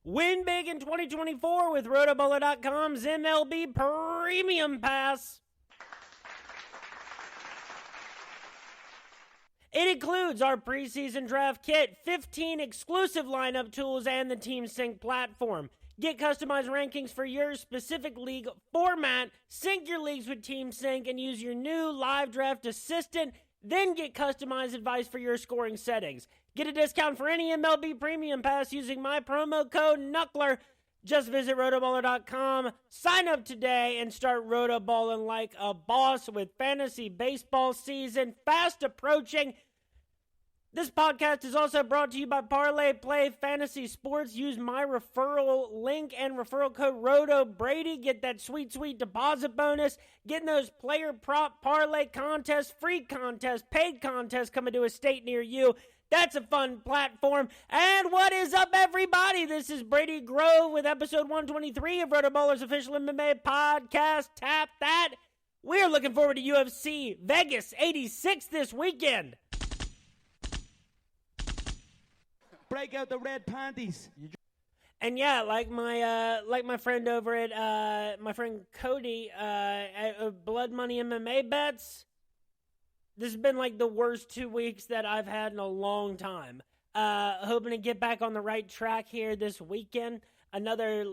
Win big in 2024 with RotoBrady.com's MLB Premium Pass. It includes our preseason draft kit, 15 exclusive lineup tools, and the Team Sync platform. Get customized rankings for your specific league format, sync your leagues with Team Sync, and use your new live draft assistant. Then get customized advice for your scoring settings. Get a discount for any MLB Premium Pass using my promo code Knuckler. Just visit RotoBrady.com, sign up today, and start rotoballing like a boss with fantasy baseball season fast approaching. This podcast is also brought to you by Parlay Play Fantasy Sports. Use my referral link and referral code RotoBrady. Get that sweet, sweet deposit bonus. Getting those player prop parlay contests, free contests, paid contests coming to a state near you. That's a fun platform. And what is up, everybody? This is Brady Grove with episode 123 of RotoBallers' official MMA podcast. Tap that. We're looking forward to UFC Vegas 86 this weekend. Break out the red panties. And yeah, like my friend over at my friend Cody at Blood Money MMA Bets. This has been like the worst 2 weeks that I've had in a long time. Hoping to get back on the right track here this weekend. Another,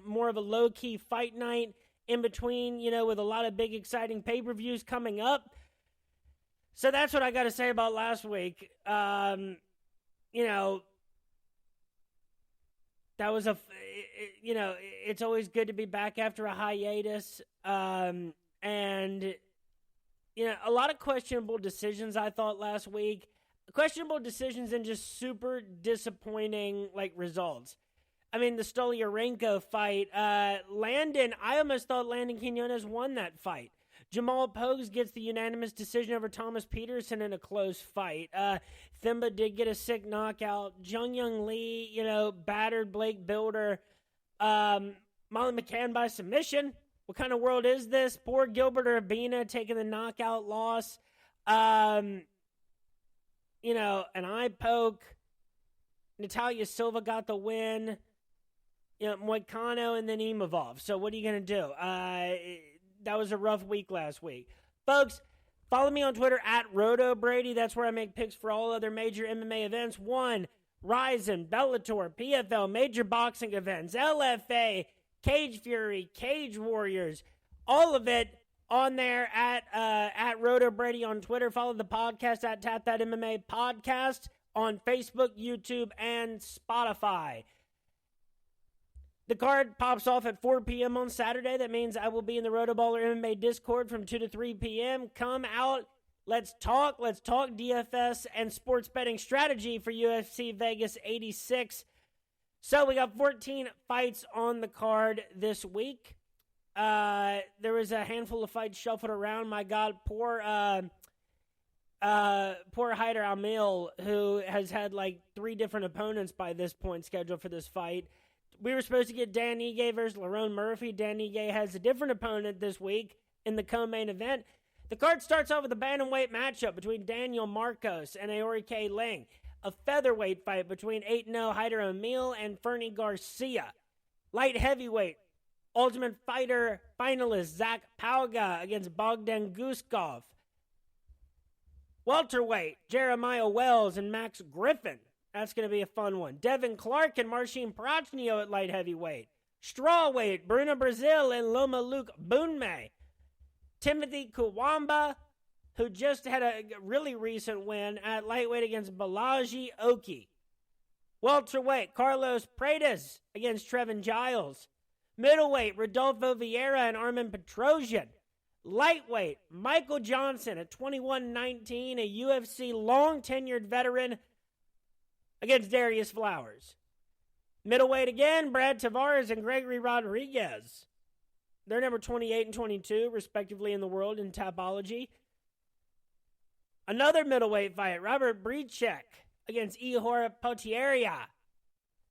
more of a low-key fight night in between, with a lot of big, exciting pay-per-views coming up. So that's what I got to say about last week. That was it's always good to be back after a hiatus. A lot of questionable decisions I thought last week. Questionable decisions and just super disappointing, results. I mean, the Stolyarenko fight, I almost thought Landon Quinones won that fight. Jamal Pogues gets the unanimous decision over Thomas Peterson in a close fight. Thimba did get a sick knockout. Jung Young Lee, battered Blake Builder. Molly McCann by submission. What kind of world is this? Poor Gilbert Urbina taking the knockout loss. An eye poke. Natalia Silva got the win. Moicano and then Imavov. So what are you going to do? That was a rough week last week. Folks, follow me on Twitter at RotoBrady. That's where I make picks for all other major MMA events. Ryzen, Bellator, PFL, major boxing events, LFA, Cage Fury, Cage Warriors, all of it on there at RotoBrady on Twitter. Follow the podcast at Tap That MMA Podcast on Facebook, YouTube, and Spotify. The card pops off at 4 p.m. on Saturday. That means I will be in the RotoBaller MMA Discord from 2 to 3 p.m. Come out. Let's talk. Let's talk DFS and sports betting strategy for UFC Vegas 86. So we got 14 fights on the card this week. There was a handful of fights shuffled around. My God, poor Haider Amil, who has had 3 different opponents by this point scheduled for this fight. We were supposed to get Dan Ige versus Lerone Murphy. Dan Ige has a different opponent this week in the co-main event. The card starts off with a bantamweight matchup between Daniel Marcos and Aori K. Ling. A featherweight fight between 8-0 Haider Amil and Fernie Garcia. Light heavyweight, Ultimate Fighter finalist Zach Pauga against Bogdan Guskov. Welterweight, Jeremiah Wells and Max Griffin. That's going to be a fun one. Devin Clark and Marcin Prachnio at light heavyweight. Strawweight, Bruno Brazil and Loma Luke Boonmay. Timothy Kuwamba, who just had a really recent win at lightweight against Balaji Oki. Welterweight, Carlos Paredes against Trevin Giles. Middleweight, Rodolfo Vieira and Armin Petrosian. Lightweight, Michael Johnson at 21-19, a UFC long-tenured veteran against Darius Flowers. Middleweight again, Brad Tavares and Gregory Rodriguez. They're number 28 and 22, respectively, in the world in Tapology. Another middleweight fight, Robert Brichek against Ihor Potieria.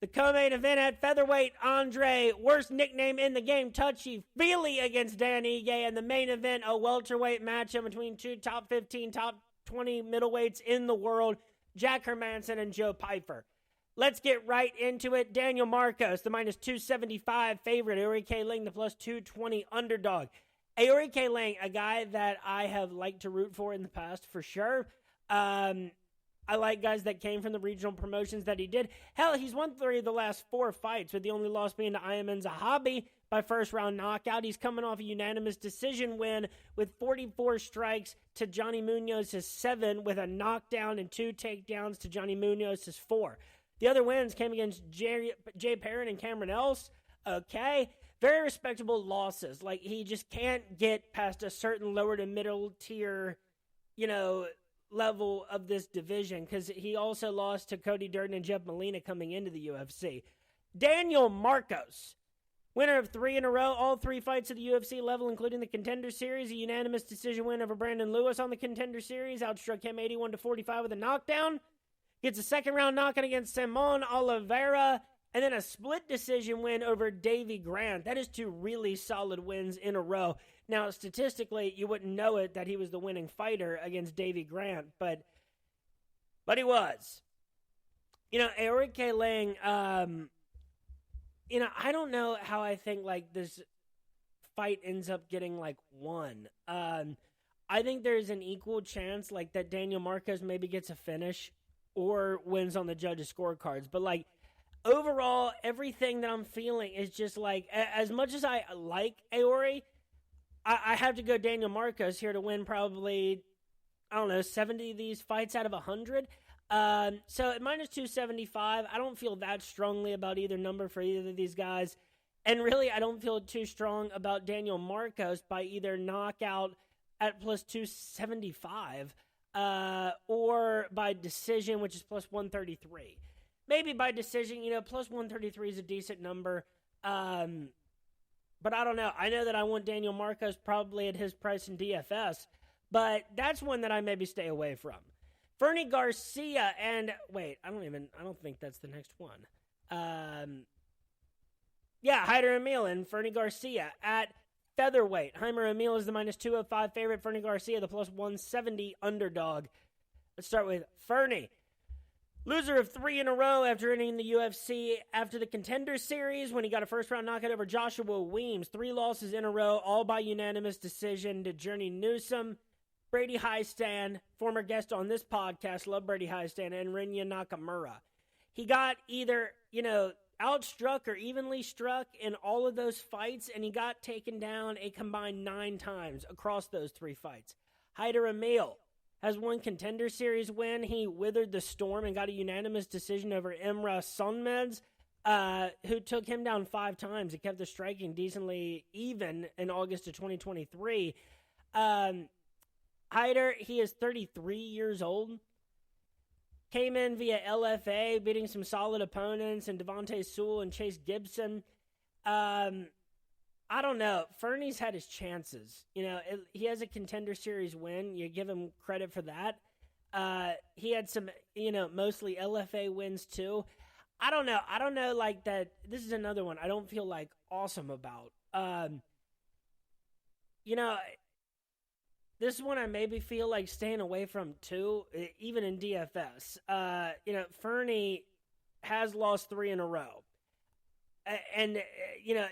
The co-main event at featherweight, Andre, worst nickname in the game, Touchy Feely against Dan Ige. And the main event, a welterweight matchup between 2 top 15, top 20 middleweights in the world, Jack Hermanson and Joe Pyfer. Let's get right into it. Daniel Marcos, the minus 275 favorite. Aori K. Ling, the plus 220 underdog. Aori K. Ling, a guy that I have liked to root for in the past for sure. I like guys that came from the regional promotions that he did. Hell, he's won 3 of the last 4 fights, with the only loss being to Ayman Zahabi by first-round knockout. He's coming off a unanimous decision win with 44 strikes to Johnny Munoz's 7, with a knockdown and 2 takedowns to Johnny Munoz's 4. The other wins came against Jay Perrin and Cameron Else. Okay. Very respectable losses. Like, he just can't get past a certain lower to middle tier, level of this division, because he also lost to Cody Durden and Jeff Molina coming into the UFC. Daniel Marcos, winner of 3 in a row, all 3 fights at the UFC level, including the Contender Series, a unanimous decision win over Brandon Lewis on the Contender Series, outstruck him 81-45 with a knockdown, gets a second-round knockout against Simon Oliveira, and then a split decision win over Davy Grant. That is 2 really solid wins in a row. Now, statistically, you wouldn't know it that he was the winning fighter against Davy Grant, but he was. Aori K. Ling, I don't know how I think, this fight ends up getting, won. I think there's an equal chance, that Daniel Marcos maybe gets a finish or wins on the judges' scorecards. But, overall, everything that I'm feeling is just, as much as I like Aori, I have to go Daniel Marcos here to win probably, 70 of these fights out of 100. So at minus 275, I don't feel that strongly about either number for either of these guys. And really, I don't feel too strong about Daniel Marcos by either knockout at plus 275 or by decision, which is plus 133. Maybe by decision, plus 133 is a decent number. But I don't know. I know that I want Daniel Marcos probably at his price in DFS, but that's one that I maybe stay away from. Fernie Garcia and wait, I don't think that's the next one. Hyder Emil and Fernie Garcia at featherweight. Heimer Emil is the minus 205 favorite. Fernie Garcia, the plus 170 underdog. Let's start with Fernie. Loser of 3 in a row after entering the UFC after the Contender Series when he got a first-round knockout over Joshua Weems. 3 losses in a row, all by unanimous decision to Journey Newsom, Brady Highstand, former guest on this podcast, love Brady Highstand, and Rinya Nakamura. He got either, outstruck or evenly struck in all of those fights, and he got taken down a combined 9 times across those 3 fights. Heider Emil has 1 Contender Series win. He withered the storm and got a unanimous decision over Imra Sonmez, who took him down 5 times. He kept the striking decently even in August of 2023. Heider, he is 33 years old. Came in via LFA, beating some solid opponents, and Devontae Sewell and Chase Gibson. I don't know. Fernie's had his chances. He has a Contender Series win. You give him credit for that. He had some, mostly LFA wins too. I don't know. That. This is another one I don't feel awesome about. This one I maybe feel staying away from too, even in DFS. Fernie has lost 3 in a row. And,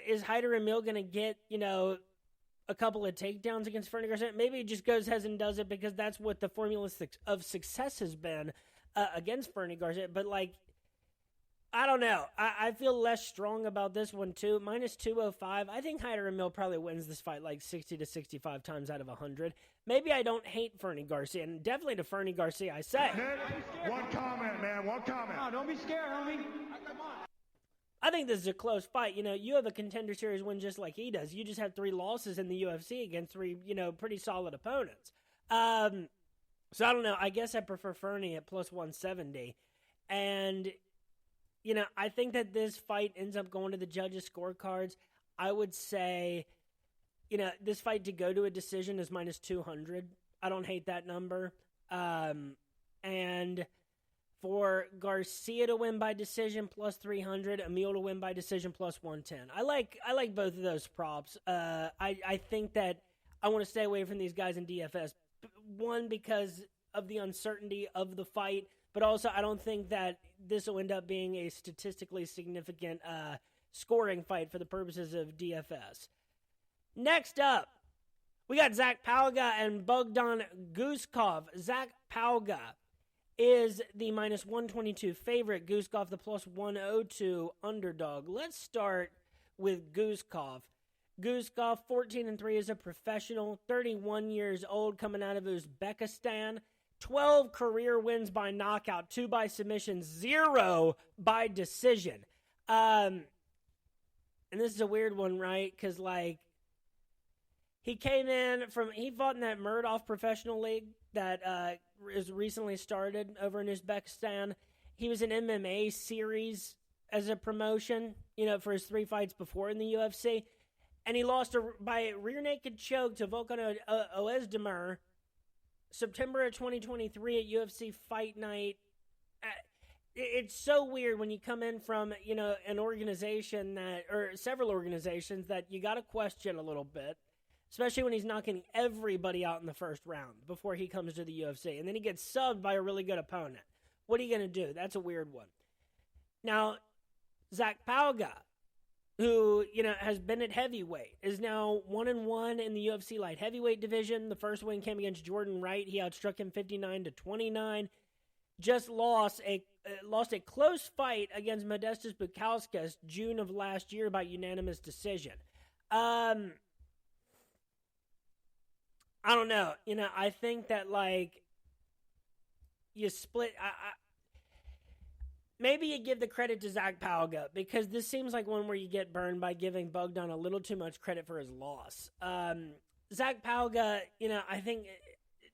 is Heider Emil going to get, a couple of takedowns against Fernie Garcia? Maybe he just goes ahead and does it because that's what the formula of success has been against Fernie Garcia. But, I don't know. I feel less strong about this one, too. Minus 205. I think Heider Emil probably wins this fight 60 to 65 times out of 100. Maybe I don't hate Fernie Garcia, and definitely to Fernie Garcia I say. One comment, man. One comment. No, don't be scared, homie. Come on. I think this is a close fight. You have a Contender Series win just like he does. You just have 3 losses in the UFC against 3, pretty solid opponents. So I don't know. I guess I prefer Fernie at plus 170. And, I think that this fight ends up going to the judges' scorecards. I would say, this fight to go to a decision is minus 200. I don't hate that number. And for Garcia to win by decision, plus 300. Emil to win by decision, plus 110. I like both of those props. I think that I want to stay away from these guys in DFS. One, because of the uncertainty of the fight. but also I don't think that this will end up being a statistically significant scoring fight for the purposes of DFS. Next up, we got Zach Palga and Bogdan Guskov. Zach Palga is the minus 122 favorite. Guskov, the plus 102 underdog. Let's start with Guskov. Guskov, 14-3 as a professional, 31 years old, coming out of Uzbekistan. 12 career wins by knockout, 2 by submission, 0 by decision. And this is a weird one, right? Because, like, he fought in that Murdoch Professional League that is recently started over in Uzbekistan. He was in MMA series as a promotion, for his 3 fights before in the UFC. And he lost by a rear naked choke to Volkan Oezdemir September of 2023 at UFC Fight Night. It's so weird when you come in from, an organization or several organizations that you got to question a little bit, especially when he's knocking everybody out in the first round before he comes to the UFC. And then he gets subbed by a really good opponent. What are you going to do? That's a weird one. Now, Zach Palga, who, has been at heavyweight, is now 1-1 in the UFC light heavyweight division. The first win came against Jordan Wright. He outstruck him 59-29. Just lost a close fight against Modestas Bukauskas June of last year by unanimous decision. I don't know. I think that, you split. Maybe you give the credit to Zach Palga, because this seems like one where you get burned by giving Bogdan a little too much credit for his loss. Zach Palga, I think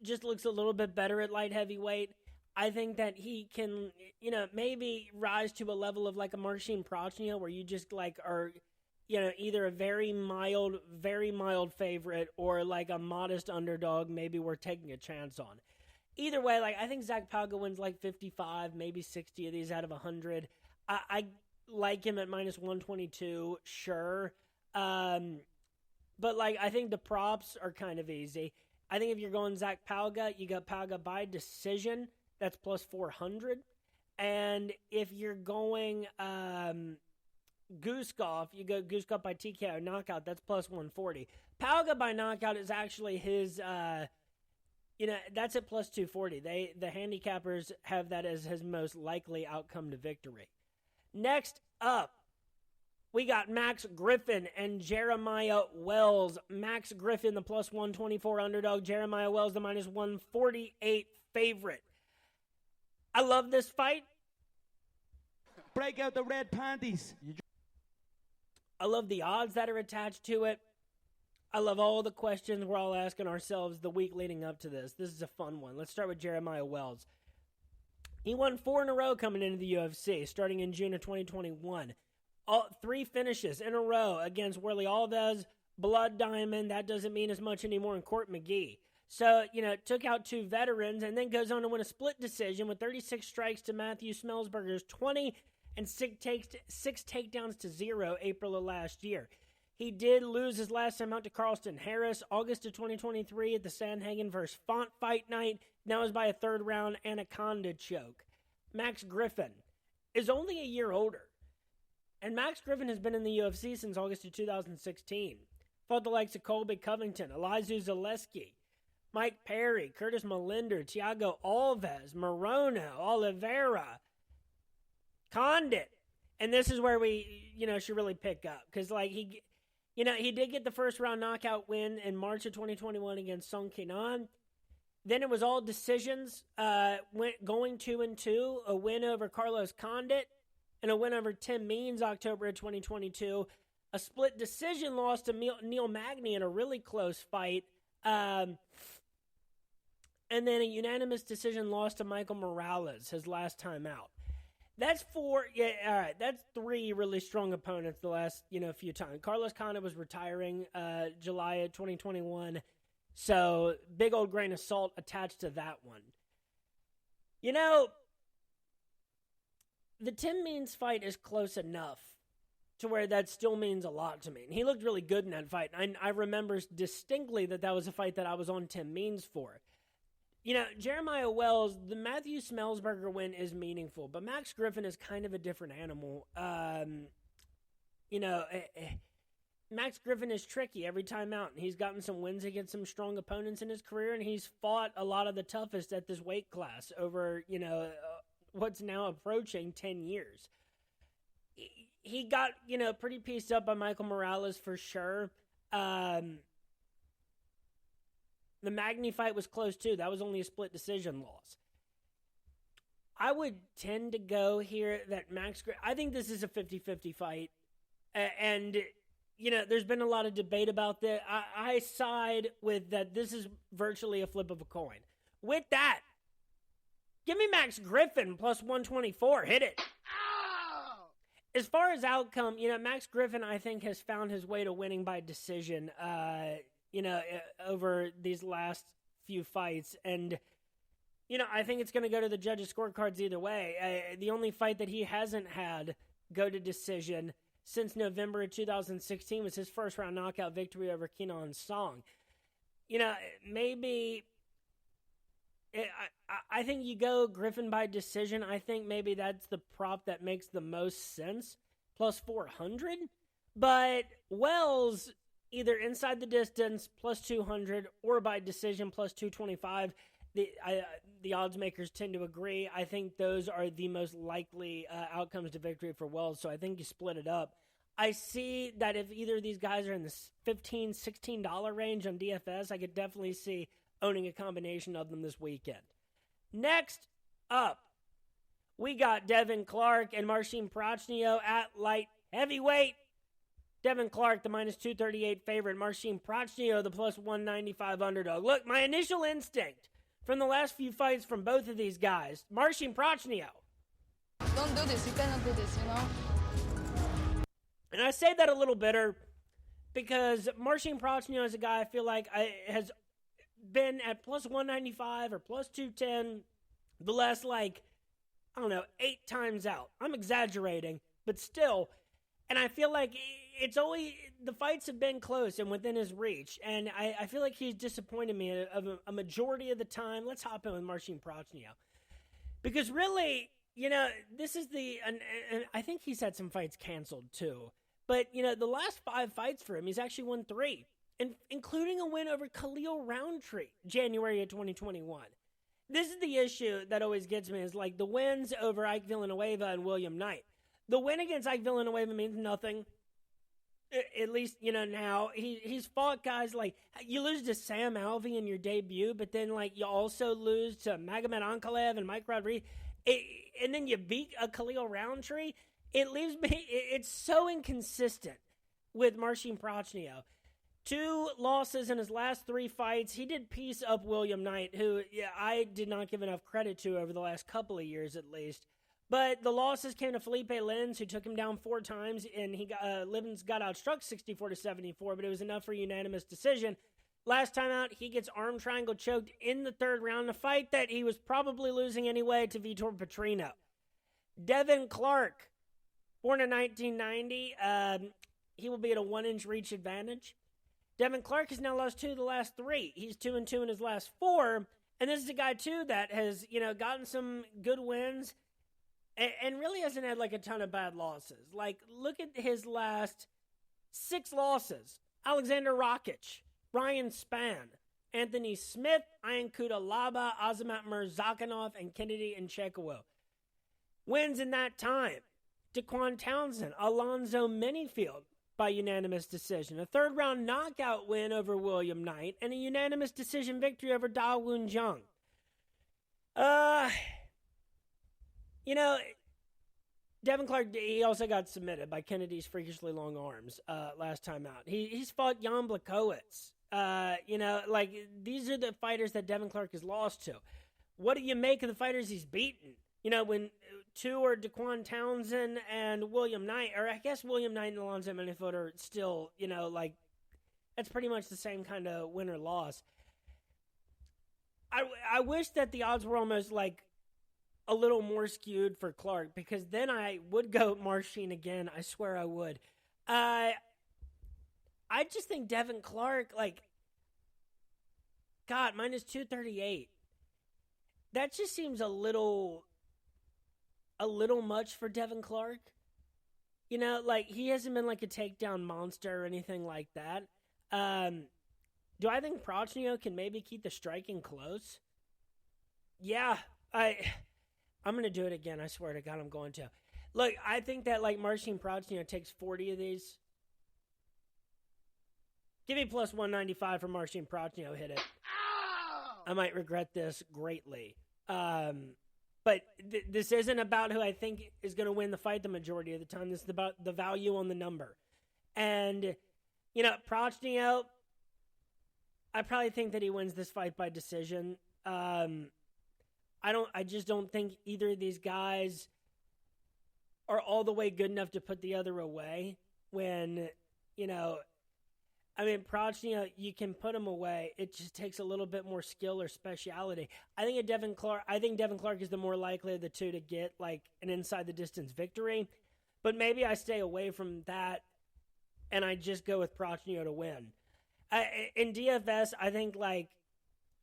just looks a little bit better at light heavyweight. I think that he can, maybe rise to a level of like a Marcin Prachnio, where you just are, either a very mild favorite or like a modest underdog, maybe we're taking a chance on. Either way, I think Zach Palga wins 55, maybe 60 of these out of 100. I like him at minus 122, sure. But I think the props are kind of easy. I think if you're going Zach Palga, you got Palga by decision. That's plus 400. And if you're going Guskov, you go Guskov by TKO knockout. That's plus 140. Palga by knockout is actually his... that's at plus 240. The handicappers have that as his most likely outcome to victory. Next up, we got Max Griffin and Jeremiah Wells. Max Griffin, the plus 124 underdog. Jeremiah Wells, the minus 148 favorite. I love this fight. Break out the red panties. I love the odds that are attached to it. I love all the questions we're all asking ourselves the week leading up to this. This is a fun one. Let's start with Jeremiah Wells. He won 4 in a row coming into the UFC, starting in June of 2021. 3 finishes in a row against Worley Alves, Blood Diamond. That doesn't mean as much anymore, in Court McGee. So, took out 2 veterans and then goes on to win a split decision with 36 strikes to Matthew Smellsberger's 20 and 6 takedowns to 0 April of last year. He did lose his last time out to Carlston Harris, August of 2023 at the Sandhagen vs. Font Fight Night. That was by a 3rd round anaconda choke. Max Griffin is only a year older. And Max Griffin has been in the UFC since August of 2016. Fought the likes of Colby Covington, Elizu Zaleski, Mike Perry, Curtis Molinder, Thiago Alves, Morono, Oliveira, Condit. And this is where we, should really pick up. Because, he did get the first round knockout win in March of 2021 against Song Kenan. Then it was all decisions, going 2-2, a win over Carlos Condit, and a win over Tim Means October of 2022. A split decision loss to Neil Magny in a really close fight. And then a unanimous decision loss to Michael Morales his last time out. That's 4. Yeah, all right. That's 3 really strong opponents the last, few times. Carlos Condit was retiring July of 2021. So, big old grain of salt attached to that one. The Tim Means fight is close enough to where that still means a lot to me. And he looked really good in that fight. I remember distinctly that was a fight that I was on Tim Means for. Jeremiah Wells, the Matthew Smellsberger win is meaningful, but Max Griffin is kind of a different animal. Max Griffin is tricky every time out, and he's gotten some wins against some strong opponents in his career, and he's fought a lot of the toughest at this weight class over, what's now approaching 10 years. He got, pretty pieced up by Michael Morales for sure. The Magny fight was close, too. That was only a split decision loss. I would tend to go here that I think this is a 50-50 fight. And, there's been a lot of debate about this. I side with that this is virtually a flip of a coin. With that, give me Max Griffin plus 124. Hit it. As far as outcome, Max Griffin, I think, has found his way to winning by decision, over these last few fights. And, I think it's going to go to the judges' scorecards either way. The only fight that he hasn't had go to decision since November of 2016 was his first-round knockout victory over Kenan Song. Maybe I think you go Griffin by decision. I think maybe that's the prop that makes the most sense, plus 400. But Wells, either inside the distance, plus 200, or by decision, plus 225. The odds makers tend to agree. I think those are the most likely outcomes to victory for Wells, so I think you split it up. I see that if either of these guys are in the $15, $16 range on DFS, I could definitely see owning a combination of them this weekend. Next up, we got Devin Clark and Marcin Prachnio at light heavyweight. Devin Clark, the minus 238 favorite. Marcin Prachnio, the plus 195 underdog. Look, my initial instinct from the last few fights from both of these guys, Marcin Prachnio. Don't do this. You cannot do this, And I say that a little bitter because Marcin Prachnio is a guy I feel like has been at plus 195 or plus 210 the last, 8 times out. I'm exaggerating, but still. And I feel like it's always, the fights have been close and within his reach. And I feel like he's disappointed me a majority of the time. Let's hop in with Marcin Prachnio. Because really, this is and I think he's had some fights canceled too. But, the last 5 fights for him, he's actually won 3. Including a win over Khalil Roundtree, January of 2021. This is the issue that always gets me, is the wins over Ike Villanueva and William Knight. The win against Ike Villanueva means nothing, at least, now. He's fought guys you lose to Sam Alvey in your debut, but then, you also lose to Magomed Ankalaev and Mike Rodriguez, and then you beat a Khalil Roundtree. It leaves me, it's so inconsistent with Marcin Prachnio. 2 losses in his last 3 fights. He did piece up William Knight, who I did not give enough credit to over the last couple of years at least. But the losses came to Felipe Lins, who took him down 4 times, and Lins got outstruck 64-74, but it was enough for a unanimous decision. Last time out, he gets arm triangle choked in the 3rd round, a fight that he was probably losing anyway to Vitor Petrino. Devin Clark, born in 1990, he will be at a 1-inch reach advantage. Devin Clark has now lost 2 of the last 3. He's 2-2 in his last 4. And this is a guy, too, that has, gotten some good wins and really hasn't had, a ton of bad losses. Look at his last 6 losses. Alexander Rakic, Ryan Spann, Anthony Smith, Ian Kudalaba, Azamat Murzakanov, and Kennedy Nchekwa. Wins in that time. Daquan Townsend, Alonzo Minifield, by unanimous decision. A 3rd-round knockout win over William Knight, and a unanimous decision victory over Da Woon Jung. Devin Clark, he also got submitted by Kennedy's freakishly long arms last time out. He's fought Jan Blachowicz. These are the fighters that Devin Clark has lost to. What do you make of the fighters he's beaten? When 2 are Daquan Townsend and William Knight, or I guess William Knight and Alonzo Minifield are still, that's pretty much the same kind of win or loss. I wish that the odds were almost a little more skewed for Clark, because then I would go Marcin again. I swear I would. I just think Devin Clark, minus 238. that just seems a little much for Devin Clark. You know, like, he hasn't been like a takedown monster or anything like that. Do I think Prochnio can maybe keep the striking close? Yeah, I'm going to do it again. I swear to God, I'm going to. Look, I think that, like, Marcin Prochnio takes 40 of these. Give me plus 195 for Marcin Prochnio. Hit it. I might regret this greatly. But this isn't about who I think is going to win the fight the majority of the time. This is about the value on the number. And, you know, Prochnio, I probably think that he wins this fight by decision. I just don't think either of these guys are all the way good enough to put the other away when, you know, I mean, Prochnio, you can put him away. It just takes a little bit more skill or speciality. I think Devin Clark is the more likely of the two to get like an inside the distance victory. But maybe I stay away from that and I just go with Prochnio to win. In DFS, I think like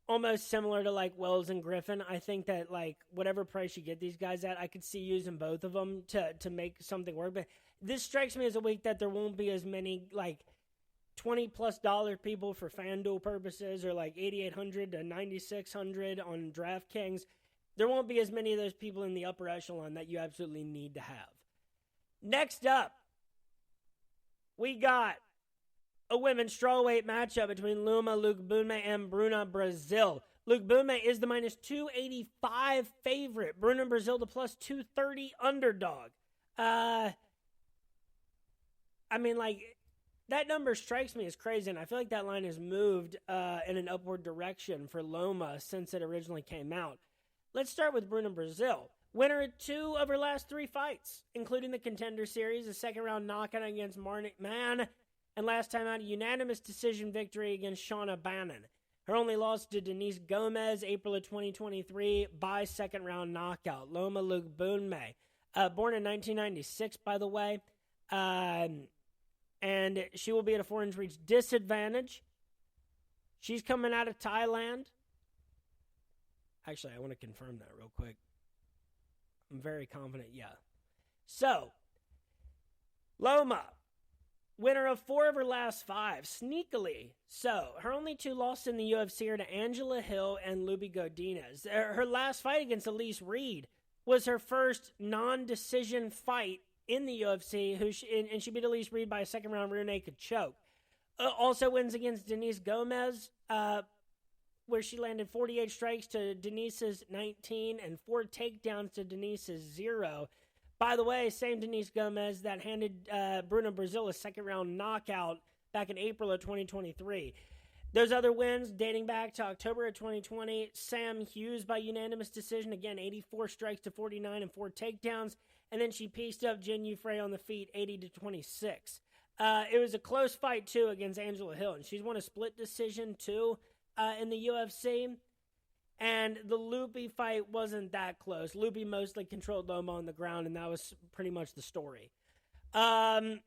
almost similar to like Wells and Griffin. I think that like whatever price you get these guys at, I could see using both of them to make something work. But this strikes me as a week that there won't be as many like $20+ people for FanDuel purposes, or like 8,800 to 9,600 on DraftKings. There won't be as many of those people in the upper echelon that you absolutely need to have. Next up, we got a women's strawweight matchup between Luma Lukebunme and Bruna Brazil. Lukebunme is the minus 285 favorite. Bruna Brazil the plus 230 underdog. I mean, like, that number strikes me as crazy, and I feel like that line has moved in an upward direction for Loma since it originally came out. Let's start with Bruna Brazil. Winner of 2 of her last 3 fights, including the Contender Series, a second-round knockout against Marnik Mann, and last time out, a unanimous decision victory against Shauna Bannon. Her only loss to Denise Gomez, April of 2023, by second-round knockout. Loma Lukebunme, born in 1996, by the way, and she will be at a 4-inch reach disadvantage. She's coming out of Thailand. Actually, I want to confirm that real quick. I'm very confident, yeah. So, Loma, winner of 4 of her last 5, sneakily. So, her only 2 losses in the UFC are to Angela Hill and Luby Godinez. Her last fight against Elise Reed was her first non-decision fight in the UFC, and she beat Elise Reed by a second-round rear naked choke. Also wins against Denise Gomez, where she landed 48 strikes to Denise's 19 and 4 takedowns to Denise's 0. By the way, same Denise Gomez that handed Bruna Brazil a second-round knockout back in April of 2023. Those other wins dating back to October of 2020, Sam Hughes by unanimous decision, again, 84 strikes to 49 and 4 takedowns. And then she pieced up Jen Yufrey on the feet, 80-26. It was a close fight, too, against Angela Hill. And she's won a split decision, too, in the UFC. And the Loopy fight wasn't that close. Loopy mostly controlled Loma on the ground, and that was pretty much the story. Look,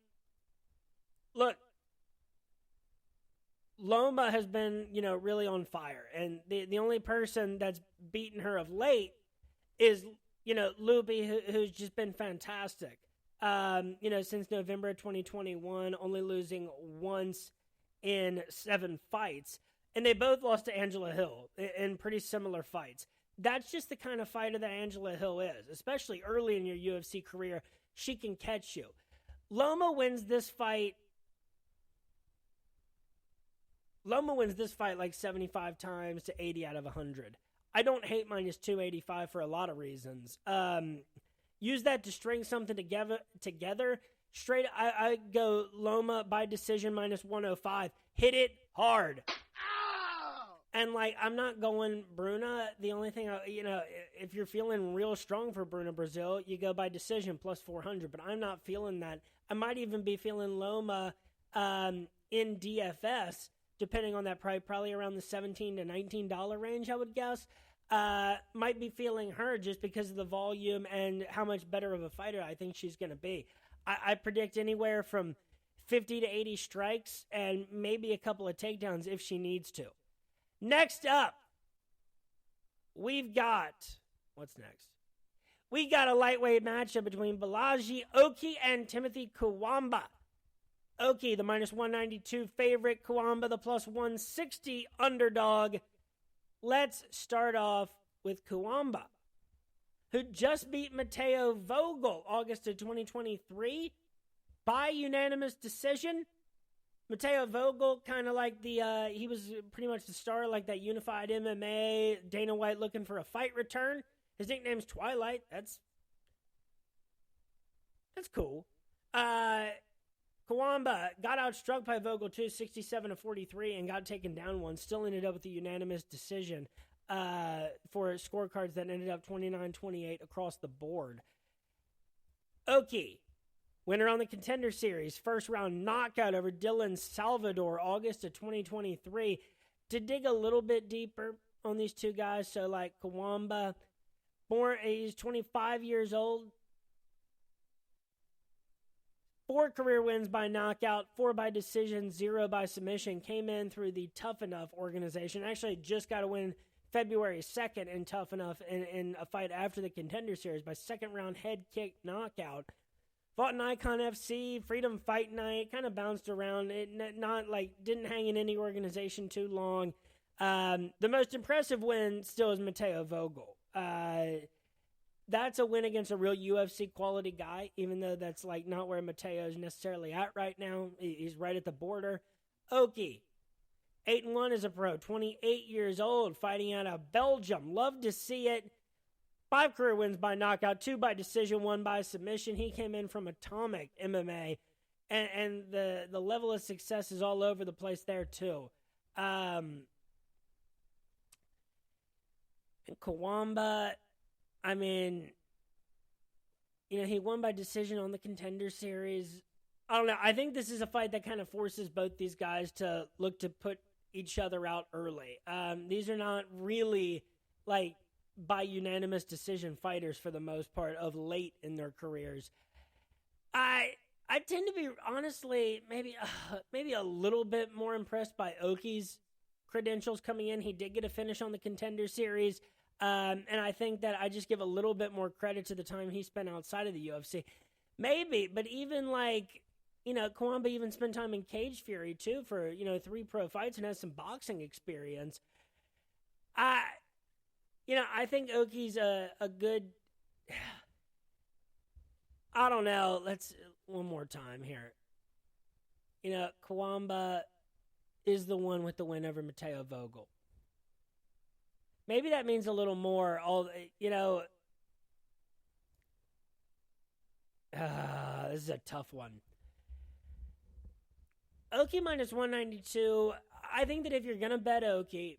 Loma has been, really on fire. And the only person that's beaten her of late is Loopy, who's just been fantastic. Since November of 2021, only losing once in 7 fights. And they both lost to Angela Hill in pretty similar fights. That's just the kind of fighter that Angela Hill is, especially early in your UFC career. She can catch you. Loma wins this fight like 75 times to 80 out of 100. I don't hate minus 285 for a lot of reasons. Use that to string something together. Straight, I go Loma by decision minus 105. Hit it hard. And, I'm not going Bruna. The only thing, if you're feeling real strong for Bruna Brazil, you go by decision plus 400. But I'm not feeling that. I might even be feeling Loma in DFS, depending on that price, probably around the $17 to $19 range, I would guess. Might be feeling her just because of the volume and how much better of a fighter I think she's going to be. I predict anywhere from 50 to 80 strikes and maybe a couple of takedowns if she needs to. Next up, we've got, what's next? We got a lightweight matchup between Balaji Oki and Timothy Kawamba. Oki, the minus 192 favorite. Kawamba, the plus 160 underdog. Let's start off with Kawamba, who just beat Matteo Vogel August of 2023 by unanimous decision. Matteo Vogel, kind of like he was pretty much the star, like that unified MMA, Dana White looking for a fight return. His nickname's Twilight. That's cool. Kawamba got outstruck by Vogel too, 67-43, and got taken down one. Still ended up with a unanimous decision for scorecards that ended up 29-28 across the board. Oki, winner on the Contender Series, first round knockout over Dylan Salvador, August of 2023. To dig a little bit deeper on these two guys, so like Kawamba, he's 25 years old. 4 career wins by knockout, 4 by decision, 0 by submission. Came in through the Tough Enough organization. Actually just got a win February 2nd in Tough Enough in a fight after the Contender Series by second round head kick knockout. Fought in Icon FC, Freedom Fight Night, kind of bounced around. Didn't hang in any organization too long. The most impressive win still is Matteo Vogel. That's a win against a real UFC quality guy, even though that's like not where Matteo is necessarily at right now. He's right at the border. Oki, 8-1 as a pro, 28 years old, fighting out of Belgium. Love to see it. 5 career wins by knockout, 2 by decision, 1 by submission. He came in from Atomic MMA, and the level of success is all over the place there too. And Kawamba, I mean, he won by decision on the Contender Series. I don't know. I think this is a fight that kind of forces both these guys to look to put each other out early. These are not really, by unanimous decision fighters for the most part of late in their careers. I tend to be, honestly, maybe a little bit more impressed by Oki's credentials coming in. He did get a finish on the Contender Series. And I think that I just give a little bit more credit to the time he spent outside of the UFC. Maybe, but even Kawamba even spent time in Cage Fury too for, 3 pro fights and has some boxing experience. I think Oki's a good, I don't know, let's, one more time here. Kawamba is the one with the win over Matteo Vogel. Maybe that means a little more. This is a tough one. Oki minus 192. I think that if you're going to bet Oki,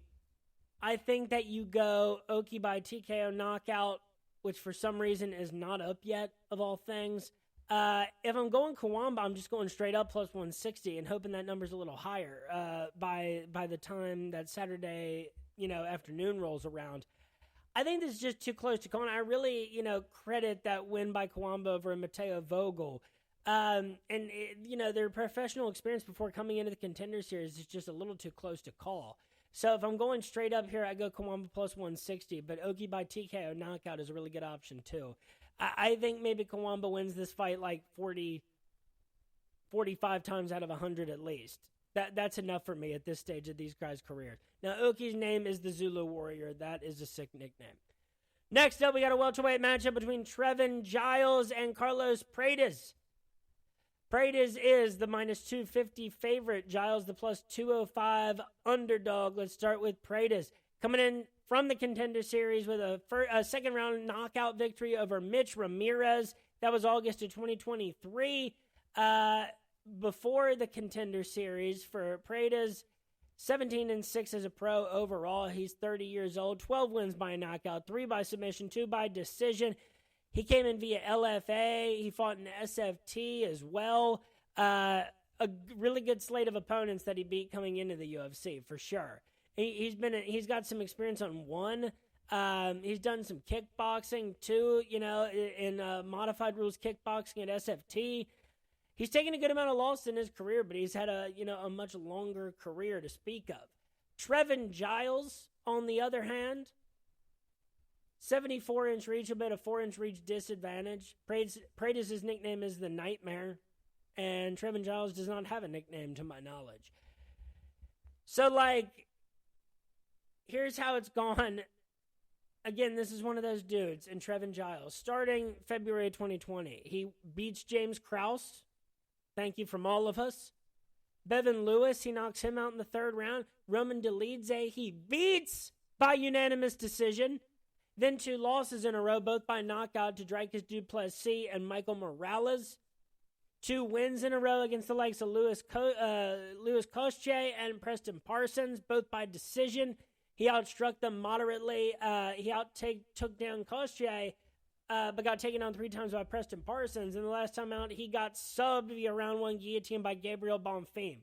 I think that you go Oki by TKO knockout, which for some reason is not up yet, of all things. If I'm going Kawamba, I'm just going straight up plus 160 and hoping that number's a little higher by the time that Saturday afternoon rolls around. I think this is just too close to call. I really, credit that win by Kawamba over Matteo Vogel. Their professional experience before coming into the Contender Series is just a little too close to call. So if I'm going straight up here, I go Kawamba plus 160, but Oki by TKO knockout is a really good option too. I think maybe Kawamba wins this fight 45 times out of 100 at least. That's enough for me at this stage of these guys' careers. Now, Oki's name is the Zulu Warrior. That is a sick nickname. Next up, we got a welterweight matchup between Trevin Giles and Carlos Prates. Prates is the minus 250 favorite. Giles the plus 205 underdog. Let's start with Prates. Coming in from the Contender Series with a second round knockout victory over Mitch Ramirez. That was August of 2023. Before the Contender Series for Prates, 17-6 as a pro overall. He's 30 years old, 12 wins by knockout, 3 by submission, 2 by decision. He came in via LFA. He fought in SFT as well. A really good slate of opponents that he beat coming into the UFC for sure. He's got some experience on one. He's done some kickboxing too, in modified rules kickboxing at SFT. He's taken a good amount of loss in his career, but he's had a much longer career to speak of. Trevin Giles, on the other hand, 74-inch reach, a bit of 4-inch reach disadvantage. Paredes' nickname is the Nightmare, and Trevin Giles does not have a nickname to my knowledge. So, here's how it's gone. Again, this is one of those dudes in Trevin Giles. Starting February 2020, he beats James Krause. Thank you from all of us. Bevan Lewis, he knocks him out in the third round. Roman Dolidze, he beats by unanimous decision. Then 2 losses in a row, both by knockout to Dricus du Plessis and Michael Morales. 2 wins in a row against the likes of Louis Kosciey and Preston Parsons, both by decision. He outstruck them moderately. He took down Kosciey, but got taken down 3 times by Preston Parsons. And the last time out, he got subbed via round 1 guillotine by Gabriel Bonfim.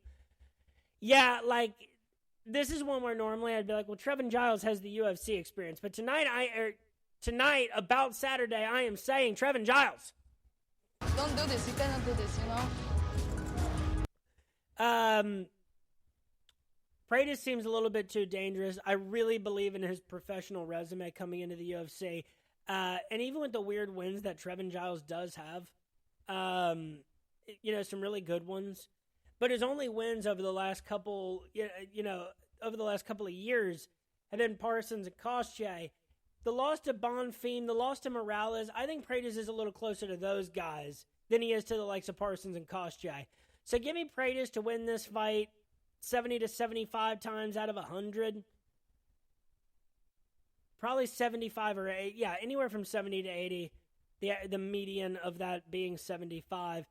Yeah, this is one where normally I'd be like, well, Trevin Giles has the UFC experience. But tonight, about Saturday, I am saying Trevin Giles. Don't do this. You cannot do this, Paredes seems a little bit too dangerous. I really believe in his professional resume coming into the UFC. And even with the weird wins that Trevin Giles does have, some really good ones. But his only wins over the last couple, of years have been Parsons and Kosciey. The loss to Bonfim, the loss to Morales, I think Paredes is a little closer to those guys than he is to the likes of Parsons and Kosciey. So give me Paredes to win this fight 70 to 75 times out of 100. Probably 75 or 80. Yeah, anywhere from 70 to 80. The median of that being 75.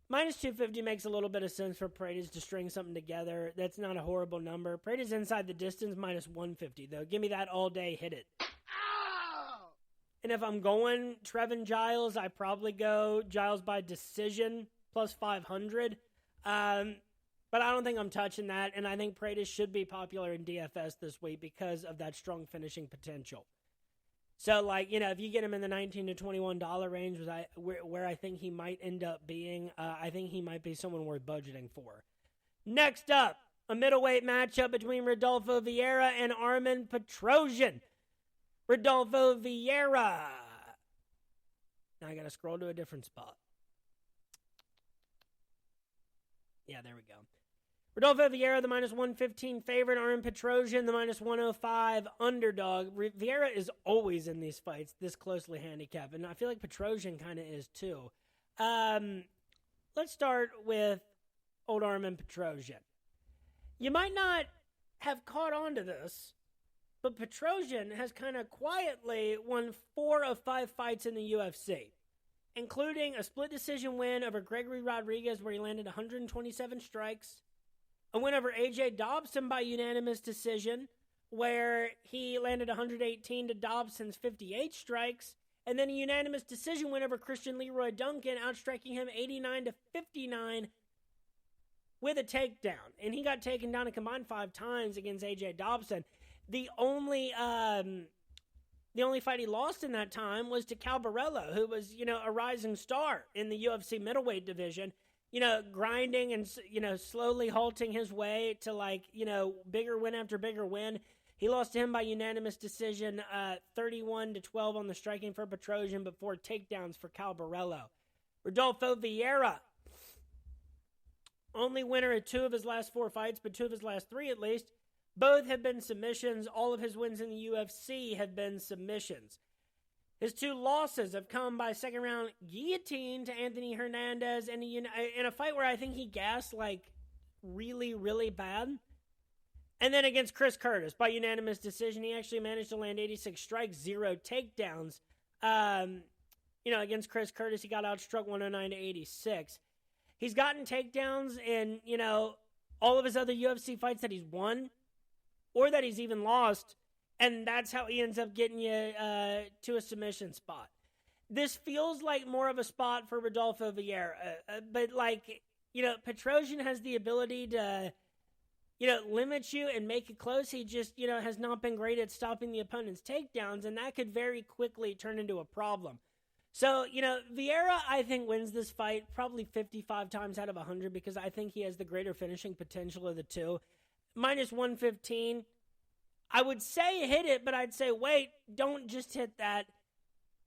Minus 250 makes a little bit of sense for Paredes to string something together. That's not a horrible number. Paredes inside the distance, minus 150, though. Give me that all day, hit it. Ow! And if I'm going Trevin Giles, I probably go Giles by decision, plus 500. But I don't think I'm touching that, and I think Paredes should be popular in DFS this week because of that strong finishing potential. So, if you get him in the $19 to $21 range, where I think he might end up being, I think he might be someone worth budgeting for. Next up, a middleweight matchup between Rodolfo Vieira and Armen Petrosyan. Rodolfo Vieira. Now I got to scroll to a different spot. Yeah, there we go. Rodolfo Vieira, the minus 115 favorite. Armen Petrosyan, the minus 105 underdog. Vieira is always in these fights this closely handicapped, and I feel like Petrosyan kind of is too. Let's start with old Armen Petrosyan. You might not have caught on to this, but Petrosyan has kind of quietly won 4 of 5 fights in the UFC, including a split decision win over Gregory Rodriguez where he landed 127 strikes, a win over AJ Dobson by unanimous decision, where he landed 118 to Dobson's 58 strikes, and then a unanimous decision win over Christian Leroy Duncan, outstriking him 89 to 59 with a takedown. And he got taken down a combined 5 times against AJ Dobson. The only fight he lost in that time was to Cal Barello, who was, a rising star in the UFC middleweight division. Grinding and, slowly halting his way to, bigger win after bigger win. He lost to him by unanimous decision, 31 to 12 on the striking for Petrosyan, but 4 takedowns for Cal Barello. Rodolfo Vieira, only winner of 2 of his last 4 fights, but 2 of his last 3 at least. Both have been submissions. All of his wins in the UFC have been submissions. His 2 losses have come by second-round guillotine to Anthony Hernandez in a fight where I think he gassed, really, really bad. And then against Chris Curtis by unanimous decision. He actually managed to land 86 strikes, 0 takedowns. Against Chris Curtis, he got outstruck 109 to 86. He's gotten takedowns in, all of his other UFC fights that he's won or that he's even lost. And that's how he ends up getting you to a submission spot. This feels like more of a spot for Rodolfo Vieira. But, Petrosyan has the ability to, limit you and make it close. He just, has not been great at stopping the opponent's takedowns. And that could very quickly turn into a problem. So, Vieira, I think, wins this fight probably 55 times out of 100 because I think he has the greater finishing potential of the two. Minus 115. I would say hit it, but I'd say, wait, don't just hit that.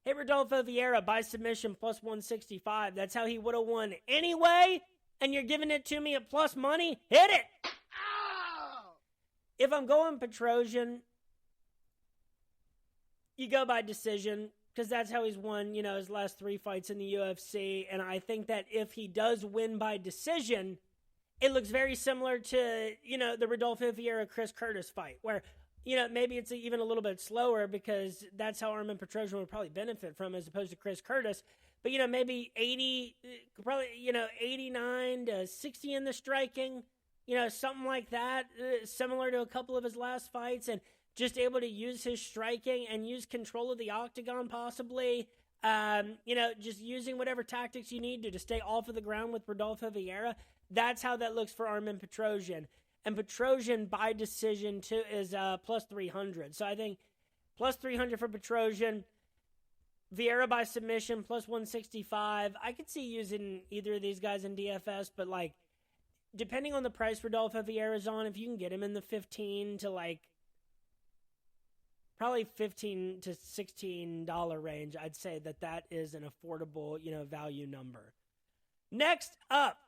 Hit Rodolfo Vieira by submission plus 165. That's how he would have won anyway, and you're giving it to me at plus money? Hit it! If I'm going Petrosian, you go by decision, because that's how he's won, his last 3 fights in the UFC. And I think that if he does win by decision, it looks very similar to, the Rodolfo Vieira-Chris Curtis fight, where, maybe it's even a little bit slower because that's how Armen Petrosian would probably benefit from as opposed to Chris Curtis. But, maybe 89 to 60 in the striking, something like that, similar to a couple of his last fights, and just able to use his striking and use control of the octagon possibly. Just using whatever tactics you need to stay off of the ground with Rodolfo Vieira. That's how that looks for Armen Petrosian. And Petrosian by decision too is plus 300. So I think plus 300 for Petrosian. Vieira by submission plus 165. I could see using either of these guys in DFS, but depending on the price Rodolfo Vieira's on, if you can get him in the 15 to probably $15 to $16 range, I'd say that is an affordable, value number. Next up,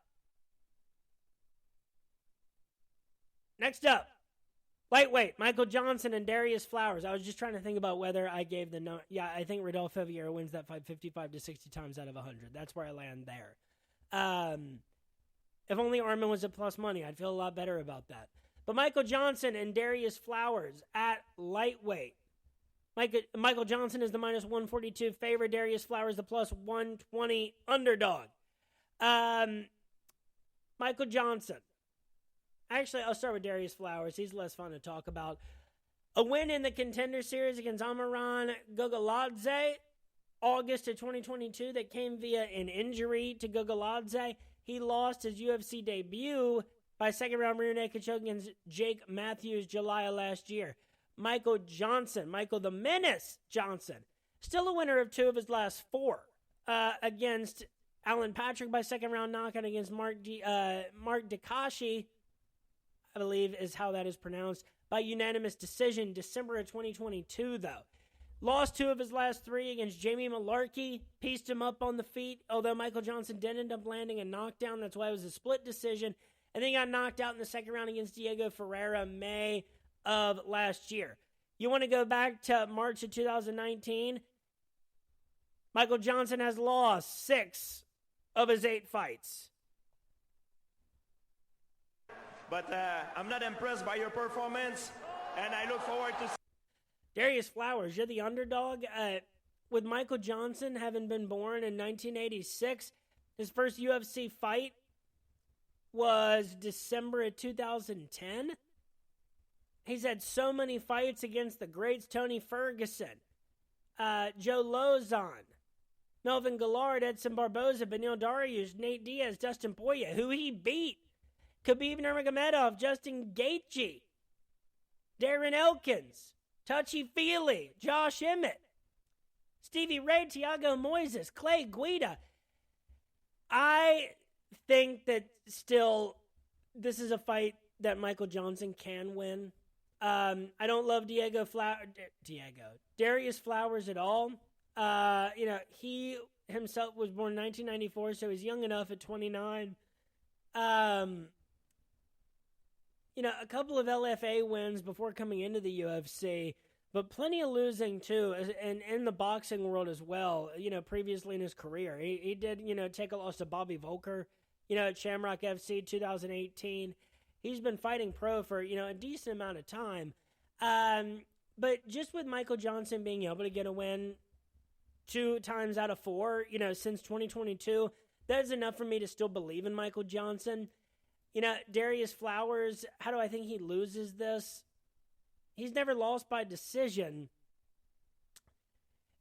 lightweight, Michael Johnson and Darius Flowers. I was just trying to think about whether I gave the number. Yeah, I think Rodolfo Vieira wins that fight 55 to 60 times out of 100. That's where I land there. If only Armen was at plus money, I'd feel a lot better about that. But Michael Johnson and Darius Flowers at lightweight. Michael Johnson is the minus 142 favorite. Darius Flowers the plus 120 underdog. Michael Johnson. Actually, I'll start with Darius Flowers. He's less fun to talk about. A win in the Contender Series against Amaran Gogoladze, August of 2022, that came via an injury to Gogoladze. He lost his UFC debut by second-round rear naked choke against Jake Matthews July of last year. Michael the Menace Johnson, still a winner of 2 of his last 4 against Alan Patrick by second-round knockout against Mark Dikashi, I believe is how that is pronounced, by unanimous decision December of 2022, though. Lost 2 of his last 3 against Jamie Malarkey, pieced him up on the feet, although Michael Johnson did end up landing a knockdown. That's why it was a split decision. And then he got knocked out in the second round against Diego Ferreira May of last year. You want to go back to March of 2019? Michael Johnson has lost 6 of his 8 fights. But I'm not impressed by your performance, and I look forward to... Darius Flowers, you're the underdog. With Michael Johnson having been born in 1986, his first UFC fight was December of 2010. He's had so many fights against the greats: Tony Ferguson, Joe Lozon, Melvin Gillard, Edson Barboza, Beneil Dariush, Nate Diaz, Dustin Poirier, who he beat, Khabib Nurmagomedov, Justin Gaethje, Darren Elkins, Touchy-Feely, Josh Emmett, Stevie Ray, Thiago Moises, Clay Guida. I think that still this is a fight that Michael Johnson can win. I don't love Darius Flowers at all. He himself was born in 1994, so he's young enough at 29. A couple of LFA wins before coming into the UFC, but plenty of losing too, and in the boxing world as well, previously in his career. He did, take a loss to Bobby Volker, at Shamrock FC 2018. He's been fighting pro for, a decent amount of time. But just with Michael Johnson being able to get a win 2 times out of 4, since 2022, that is enough for me to still believe in Michael Johnson. Darius Flowers, how do I think he loses this? He's never lost by decision.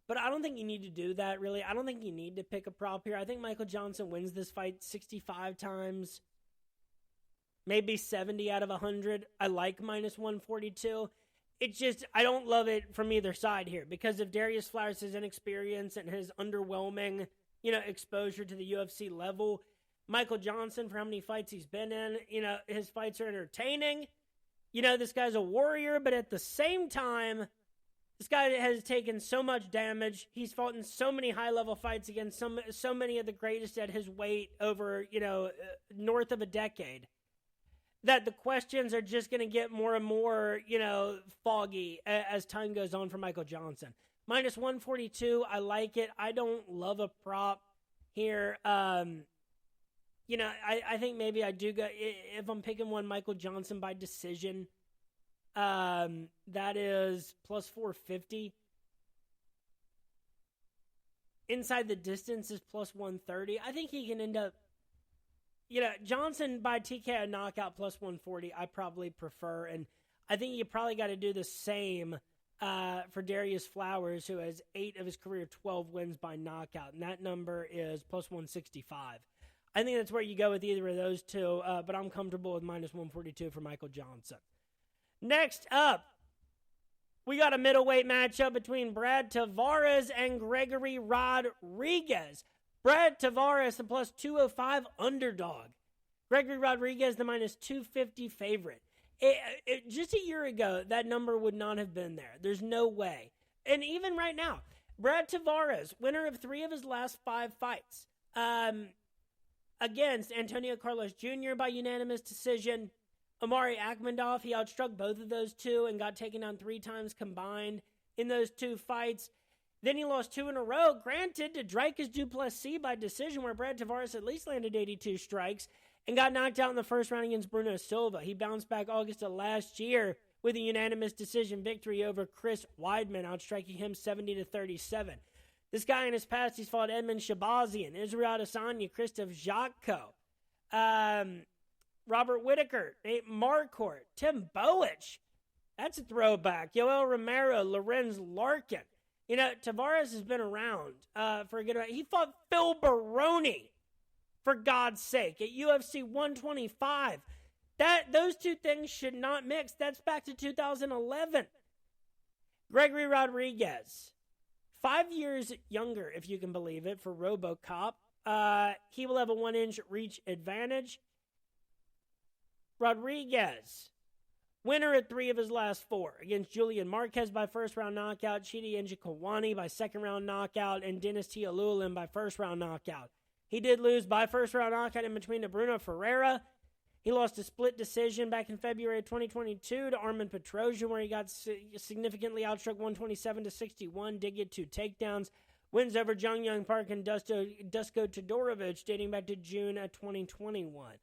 But I don't think you need to do that, really. I don't think you need to pick a prop here. I think Michael Johnson wins this fight 65 times. Maybe 70 out of 100. I like minus 142. It's just, I don't love it from either side here. Because of Darius Flowers' inexperience and his underwhelming, exposure to the UFC level. Michael Johnson, for how many fights he's been in, his fights are entertaining. this guy's a warrior, but at the same time, this guy has taken so much damage. He's fought in so many high-level fights against so many of the greatest at his weight over, north of a decade, that the questions are just going to get more and more, foggy as time goes on for Michael Johnson. Minus 142, I like it. I don't love a prop here. I think maybe I do go, if I'm picking one, Michael Johnson by decision. That is plus 450. Inside the distance is plus 130. I think he can end up, Johnson by TKO knockout plus 140, I probably prefer. And I think you probably got to do the same for Darius Flowers, who has 8 of his career 12 wins by knockout. And that number is plus 165. I think that's where you go with either of those two, but I'm comfortable with minus 142 for Michael Johnson. Next up, we got a middleweight matchup between Brad Tavares and Gregory Rodriguez. Brad Tavares, the plus 205 underdog. Gregory Rodriguez, the minus 250 favorite. Just a year ago, that number would not have been there. There's no way. And even right now, Brad Tavares, winner of 3 of his last 5 fights, against Antonio Carlos Jr. by unanimous decision. Omari Akhmedov, he outstruck both of those two and got taken down 3 times combined in those 2 fights. Then he lost 2 in a row, granted, to Dricus du Plessis by decision, where Brad Tavares at least landed 82 strikes and got knocked out in the first round against Bruno Silva. He bounced back August of last year with a unanimous decision victory over Chris Weidman, outstriking him 70-37. This guy in his past, he's fought Edmund Shabazian, Israel Adesanya, Krzysztof Jotko, Robert Whitaker, Nate Marquardt, Tim Boetsch. That's a throwback. Yoel Romero, Lorenz Larkin. Tavares has been around for a good while. He fought Phil Baroni, for God's sake, at UFC 125. Those two things should not mix. That's back to 2011. Gregory Rodriguez, 5 years younger, if you can believe it, for RoboCop. He will have a 1-inch reach advantage. Rodriguez, winner at 3 of his last 4 against Julian Marquez by first-round knockout, Chidi Njokuani by second-round knockout, and Dennis Tialulin by first-round knockout. He did lose by first-round knockout in between to Bruno Ferreira. He lost a split decision back in February of 2022 to Armin Petrosian, where he got significantly outstruck 127-61, did get 2 takedowns. Wins over Jung Young Park and Dusko Todorovic dating back to June of 2021.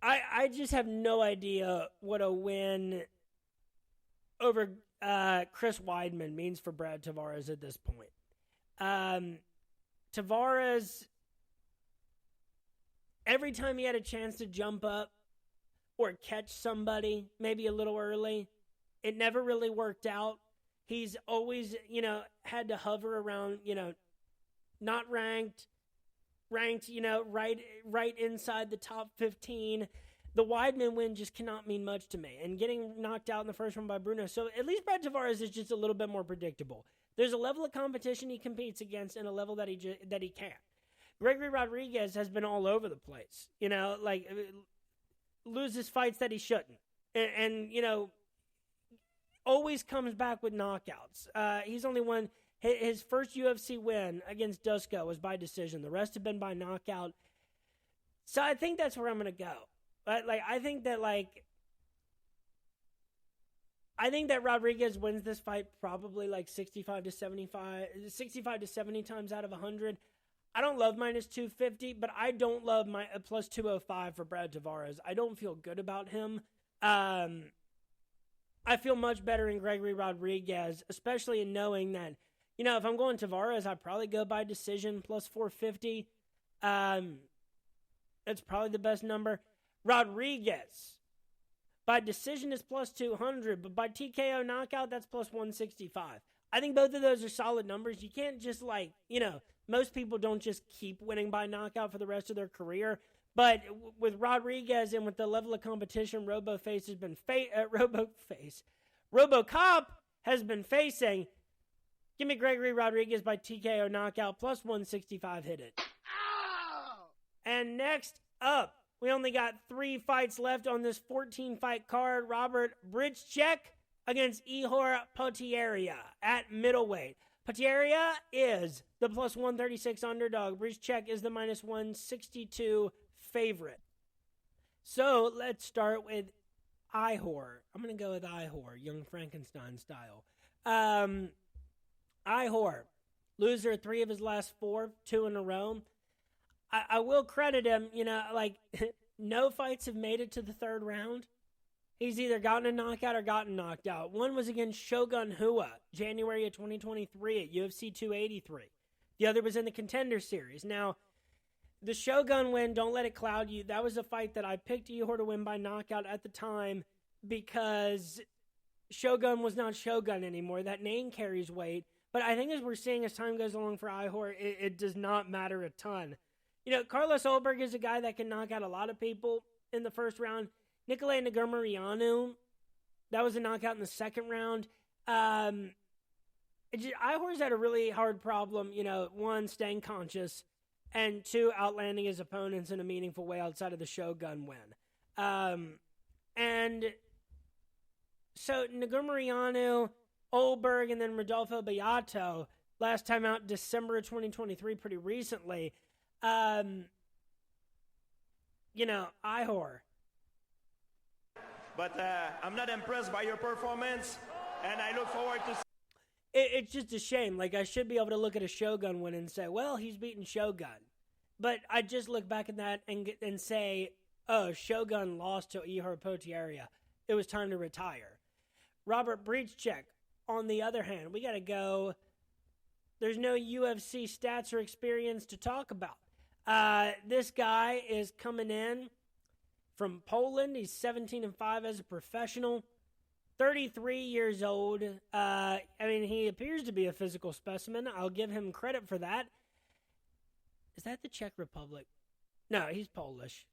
I just have no idea what a win over Chris Weidman means for Brad Tavares at this point. Tavares, every time he had a chance to jump up or catch somebody, maybe a little early, it never really worked out. He's always, had to hover around, not ranked, right inside the top 15. The Weidman win just cannot mean much to me. And getting knocked out in the first round by Bruno. So at least Brad Tavares is just a little bit more predictable. There's a level of competition he competes against and a level that he can't. Gregory Rodriguez has been all over the place. Loses fights that he shouldn't. And always comes back with knockouts. He's only won his first UFC win against Dusko was by decision. The rest have been by knockout. So I think that's where I'm going to go. I think that Rodriguez wins this fight probably 65 to 70 times out of 100. I don't love minus 250, but I don't love my plus 205 for Brad Tavares. I don't feel good about him. I feel much better in Gregory Rodriguez, especially in knowing that, if I'm going Tavares, I'd probably go by decision plus 450. That's probably the best number. Rodriguez, by decision is plus 200, but by TKO knockout, that's plus 165. I think both of those are solid numbers. You can't just most people don't just keep winning by knockout for the rest of their career. But with Rodriguez and with the level of competition RoboCop has been facing, give me Gregory Rodriguez by TKO knockout plus 165. Hit it. And next up, we only got 3 fights left on this 14-fight card. Robert Bridgechek against Ihor Potieria at middleweight. Potieria is the plus 136 underdog. Bridgechek is the minus 162 favorite. So let's start with Ihor. I'm going to go with Ihor, Young Frankenstein style. Ihor, loser 3 of his last 4, 2 in a row. I will credit him, no fights have made it to the 3rd round. He's either gotten a knockout or gotten knocked out. One was against Shogun Rua, January of 2023 at UFC 283. The other was in the Contender Series. Now, the Shogun win, don't let it cloud you. That was a fight that I picked Ihor to win by knockout at the time because Shogun was not Shogun anymore. That name carries weight. But I think as we're seeing as time goes along for Ihor, it does not matter a ton. Carlos Ulberg is a guy that can knock out a lot of people in the first round. Nikolay Negumereanu, that was a knockout in the 2nd round. Ihor's had a really hard problem, 1, staying conscious, and 2, outlanding his opponents in a meaningful way outside of the Shogun win. And so Negumereanu, Ulberg, and then Rodolfo Beato, last time out December of 2023, pretty recently. Ihor. But I'm not impressed by your performance, and I look forward to... It's just a shame. I should be able to look at a Shogun win and say, well, he's beaten Shogun. But I just look back at that and say, oh, Shogun lost to Ihor Potieria. It was time to retire. Robert Bridgechek, on the other hand, we got to go. There's no UFC stats or experience to talk about. This guy is coming in from Poland. He's 17-5 as a professional, 33 years old. He appears to be a physical specimen. I'll give him credit for that. Is that the Czech Republic? No, he's Polish.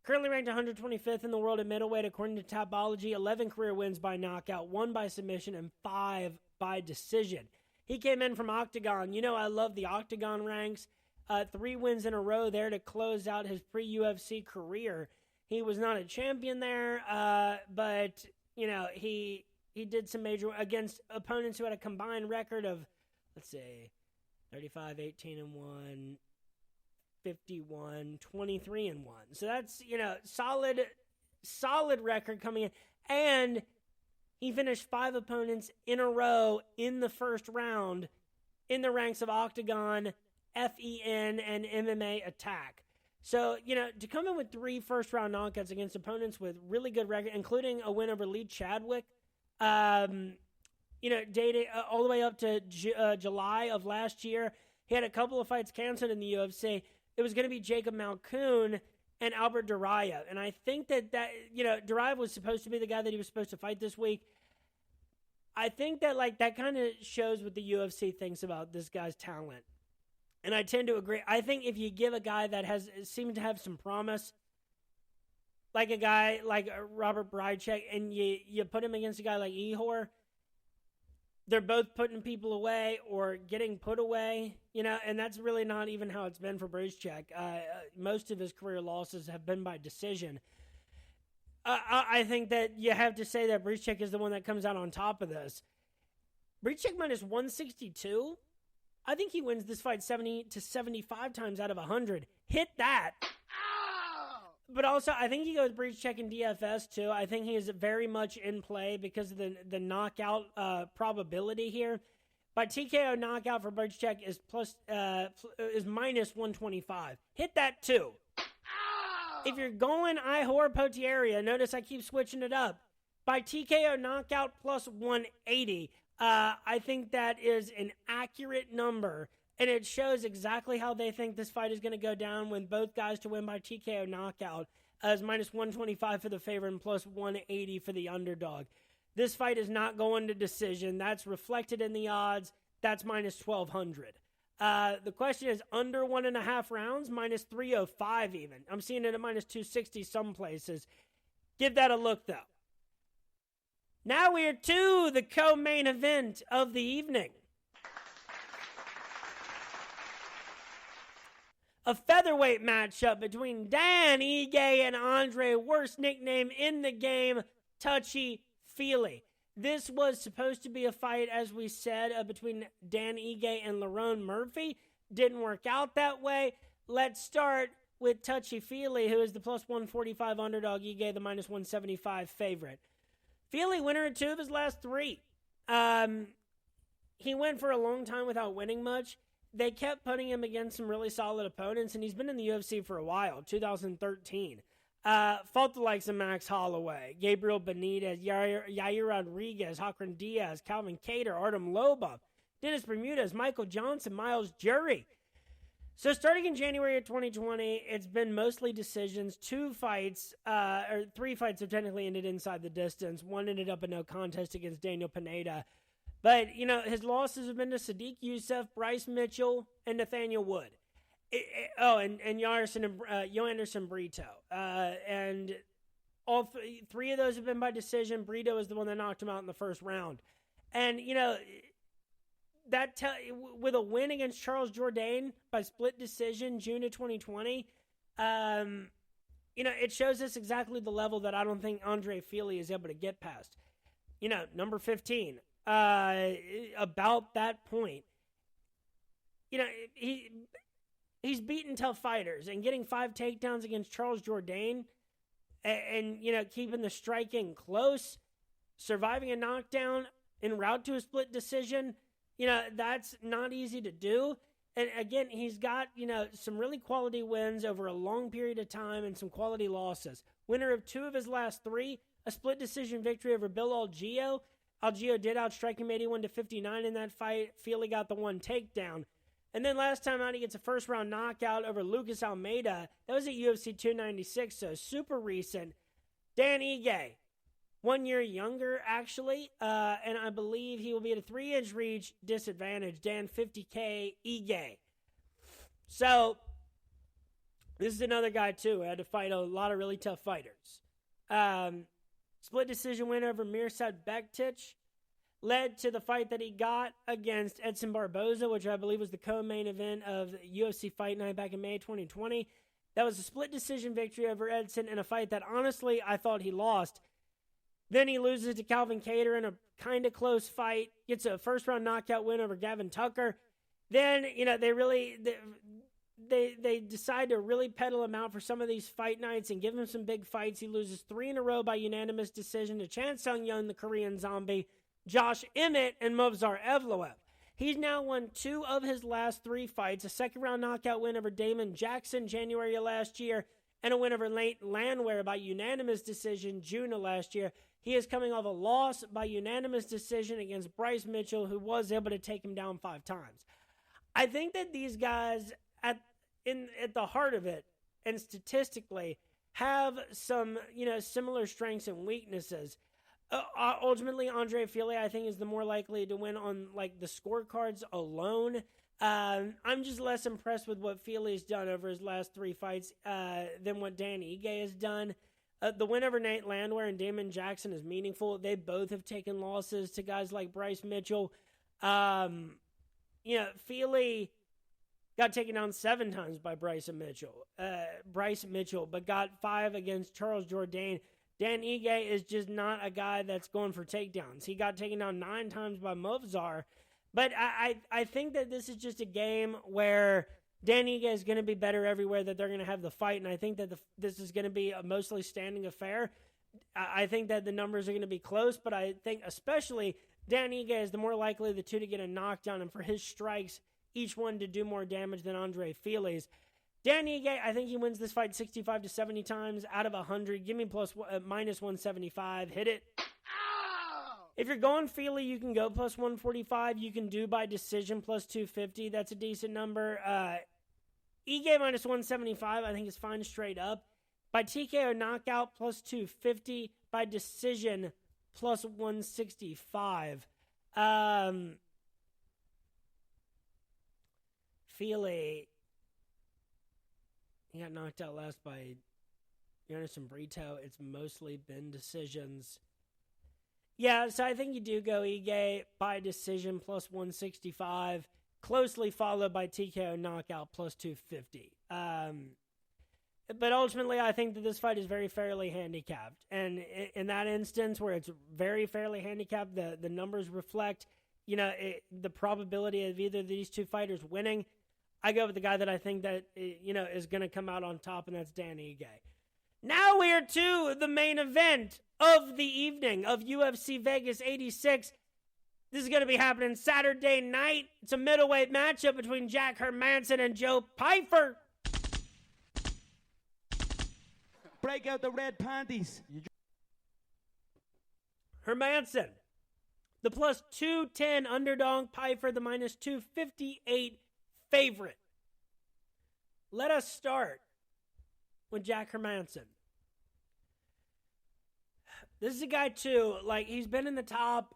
Currently ranked 125th in the world at middleweight according to Tapology. 11 career wins by knockout, 1 by submission, and 5 by decision. He came in from Octagon. I love the Octagon ranks. 3 wins in a row there to close out his pre-UFC career. He was not a champion there, but, he did some major against opponents who had a combined record of, 35, 18-1, 51, 23-1. So that's, solid record coming in. And he finished 5 opponents in a row in the first round in the ranks of Octagon, FEN, and MMA Attack. So, to come in with 3 first-round knockouts against opponents with really good record, including a win over Lee Chadwick, dated all the way up to July of last year. He had a couple of fights canceled in the UFC. It was going to be Jacob Malkoun and Albert Duraev. And I think that Duraev was supposed to be the guy that he was supposed to fight this week. I think that, that kind of shows what the UFC thinks about this guy's talent. And I tend to agree. I think if you give a guy that seems to have some promise, like a guy like Robert Bridgechek, and you put him against a guy like Ihor, they're both putting people away or getting put away, and that's really not even how it's been for Bridgechek. Most of his career losses have been by decision. I think that you have to say that Bridgechek is the one that comes out on top of this. Bridgechek minus 162. I think he wins this fight 70 to 75 times out of 100. Hit that. But also, I think he goes Bridgechek in DFS, too. I think he is very much in play because of the knockout probability here. By TKO knockout for Bridgechek is minus 125. Hit that, too. If you're going Ihor Potieria, notice I keep switching it up. By TKO knockout plus 180, I think that is an accurate number. And it shows exactly how they think this fight is going to go down when both guys to win by TKO knockout as minus 125 for the favorite and plus 180 for the underdog. This fight is not going to decision. That's reflected in the odds. That's minus 1,200. The question is under 1.5 rounds, minus 305 even. I'm seeing it at minus 260 some places. Give that a look, though. Now we are to the co-main event of the evening. a featherweight matchup between Dan Ige and Andre, worst nickname in the game, Touchy Feely. This was supposed to be a fight, as we said, between Dan Ige and Lerone Murphy. Didn't work out that way. Let's start with Touchy Feely, who is the plus 145 underdog, Ige the minus 175 favorite. Feely, winner of 2 of his last 3. He went for a long time without winning much. They kept putting him against some really solid opponents, and he's been in the UFC for a while, 2013. Fought the likes of Max Holloway, Gabriel Benitez, Yair Rodriguez, Hakron Diaz, Calvin Kattar, Artem Lobov, Dennis Bermudez, Michael Johnson, Miles Jury. So starting in January of 2020, it's been mostly decisions. 3 fights have technically ended inside the distance. One ended up a no contest against Daniel Pineda. But, his losses have been to Sadiq Youssef, Bryce Mitchell, and Nathaniel Wood. And Joanderson Brito. And all 3 of those have been by decision. Brito is the one that knocked him out in the first round. And, with a win against Charles Jourdain by split decision, June of 2020, it shows us exactly the level that I don't think Andre Feely is able to get past. Number 15. About that point, he's beaten tough fighters and getting 5 takedowns against Charles Jourdain and keeping the striking close, surviving a knockdown en route to a split decision. That's not easy to do. And again, he's got, some really quality wins over a long period of time and some quality losses. Winner of 2 of his last 3, a split decision victory over Bill Algeo. Algeo did outstrike him 81-59 in that fight. Feely got the 1 takedown. And then last time out, he gets a first-round knockout over Lucas Almeida. That was at UFC 296, so super recent. Dan Ige, 1 year younger, actually. And I believe he will be at a 3-inch reach disadvantage. Dan, 50K, Ige. So, this is another guy, too, who had to fight a lot of really tough fighters. Split decision win over Mirsad Bektic led to the fight that he got against Edson Barboza, which I believe was the co-main event of UFC Fight Night back in May 2020. That was a split decision victory over Edson in a fight that, honestly, I thought he lost. Then he loses to Calvin Kattar in a kind of close fight, gets a first-round knockout win over Gavin Tucker. Then, they decide to really pedal him out for some of these fight nights and give him some big fights. He loses 3 in a row by unanimous decision to Chan Sung-yeon, the Korean Zombie, Josh Emmett, and Movsar Evloev. He's now won 2 of his last 3 fights, a second-round knockout win over Damon Jackson January of last year, and a win over Nate Landwehr by unanimous decision June of last year. He is coming off a loss by unanimous decision against Bryce Mitchell, who was able to take him down 5 times. I think that these guys, at the heart of it, and statistically, have some, similar strengths and weaknesses. Ultimately, Andre Feely, I think, is the more likely to win on, the scorecards alone. I'm just less impressed with what Feely's done over his last 3 fights than what Dan Ige has done. The win over Nate Landwehr and Damon Jackson is meaningful. They both have taken losses to guys like Bryce Mitchell. Feely got taken down 7 times by Bryce Mitchell, but got 5 against Charles Jourdain. Dan Ige is just not a guy that's going for takedowns. He got taken down 9 times by Movsar. But I think that this is just a game where Dan Ige is going to be better everywhere that they're going to have the fight, and I think that this is going to be a mostly standing affair. I think that the numbers are going to be close, but I think especially Dan Ige is the more likely of the 2 to get a knockdown, and for his strikes, each one to do more damage than Andre Feely's. Dan Ige, I think he wins this fight 65 to 70 times out of 100. Give me minus 175. Hit it. If you're going Feely, you can go plus 145. You can do by decision plus 250. That's a decent number. Ige minus 175, I think is fine straight up. By TKO knockout plus 250. By decision plus 165. Feely, he got knocked out last by Anderson Brito. It's mostly been decisions. Yeah, so I think you do go Ige by decision plus 165. closely followed by TKO knockout plus 250. But ultimately, I think that this fight is very fairly handicapped. And in that instance where it's very fairly handicapped, the numbers reflect, the probability of either of these two fighters winning. I go with the guy that I think that, is going to come out on top, and that's Dan Ige. Now we are to the main event of the evening of UFC Vegas 86. This is going to be happening Saturday night. It's a middleweight matchup between Jack Hermansson and Joe Pyfer. Break out the red panties. Hermansson, the plus 210 underdog. Pyfer, the minus 258 favorite. Let us start with Jack Hermansson. This is a guy, too, he's been in the top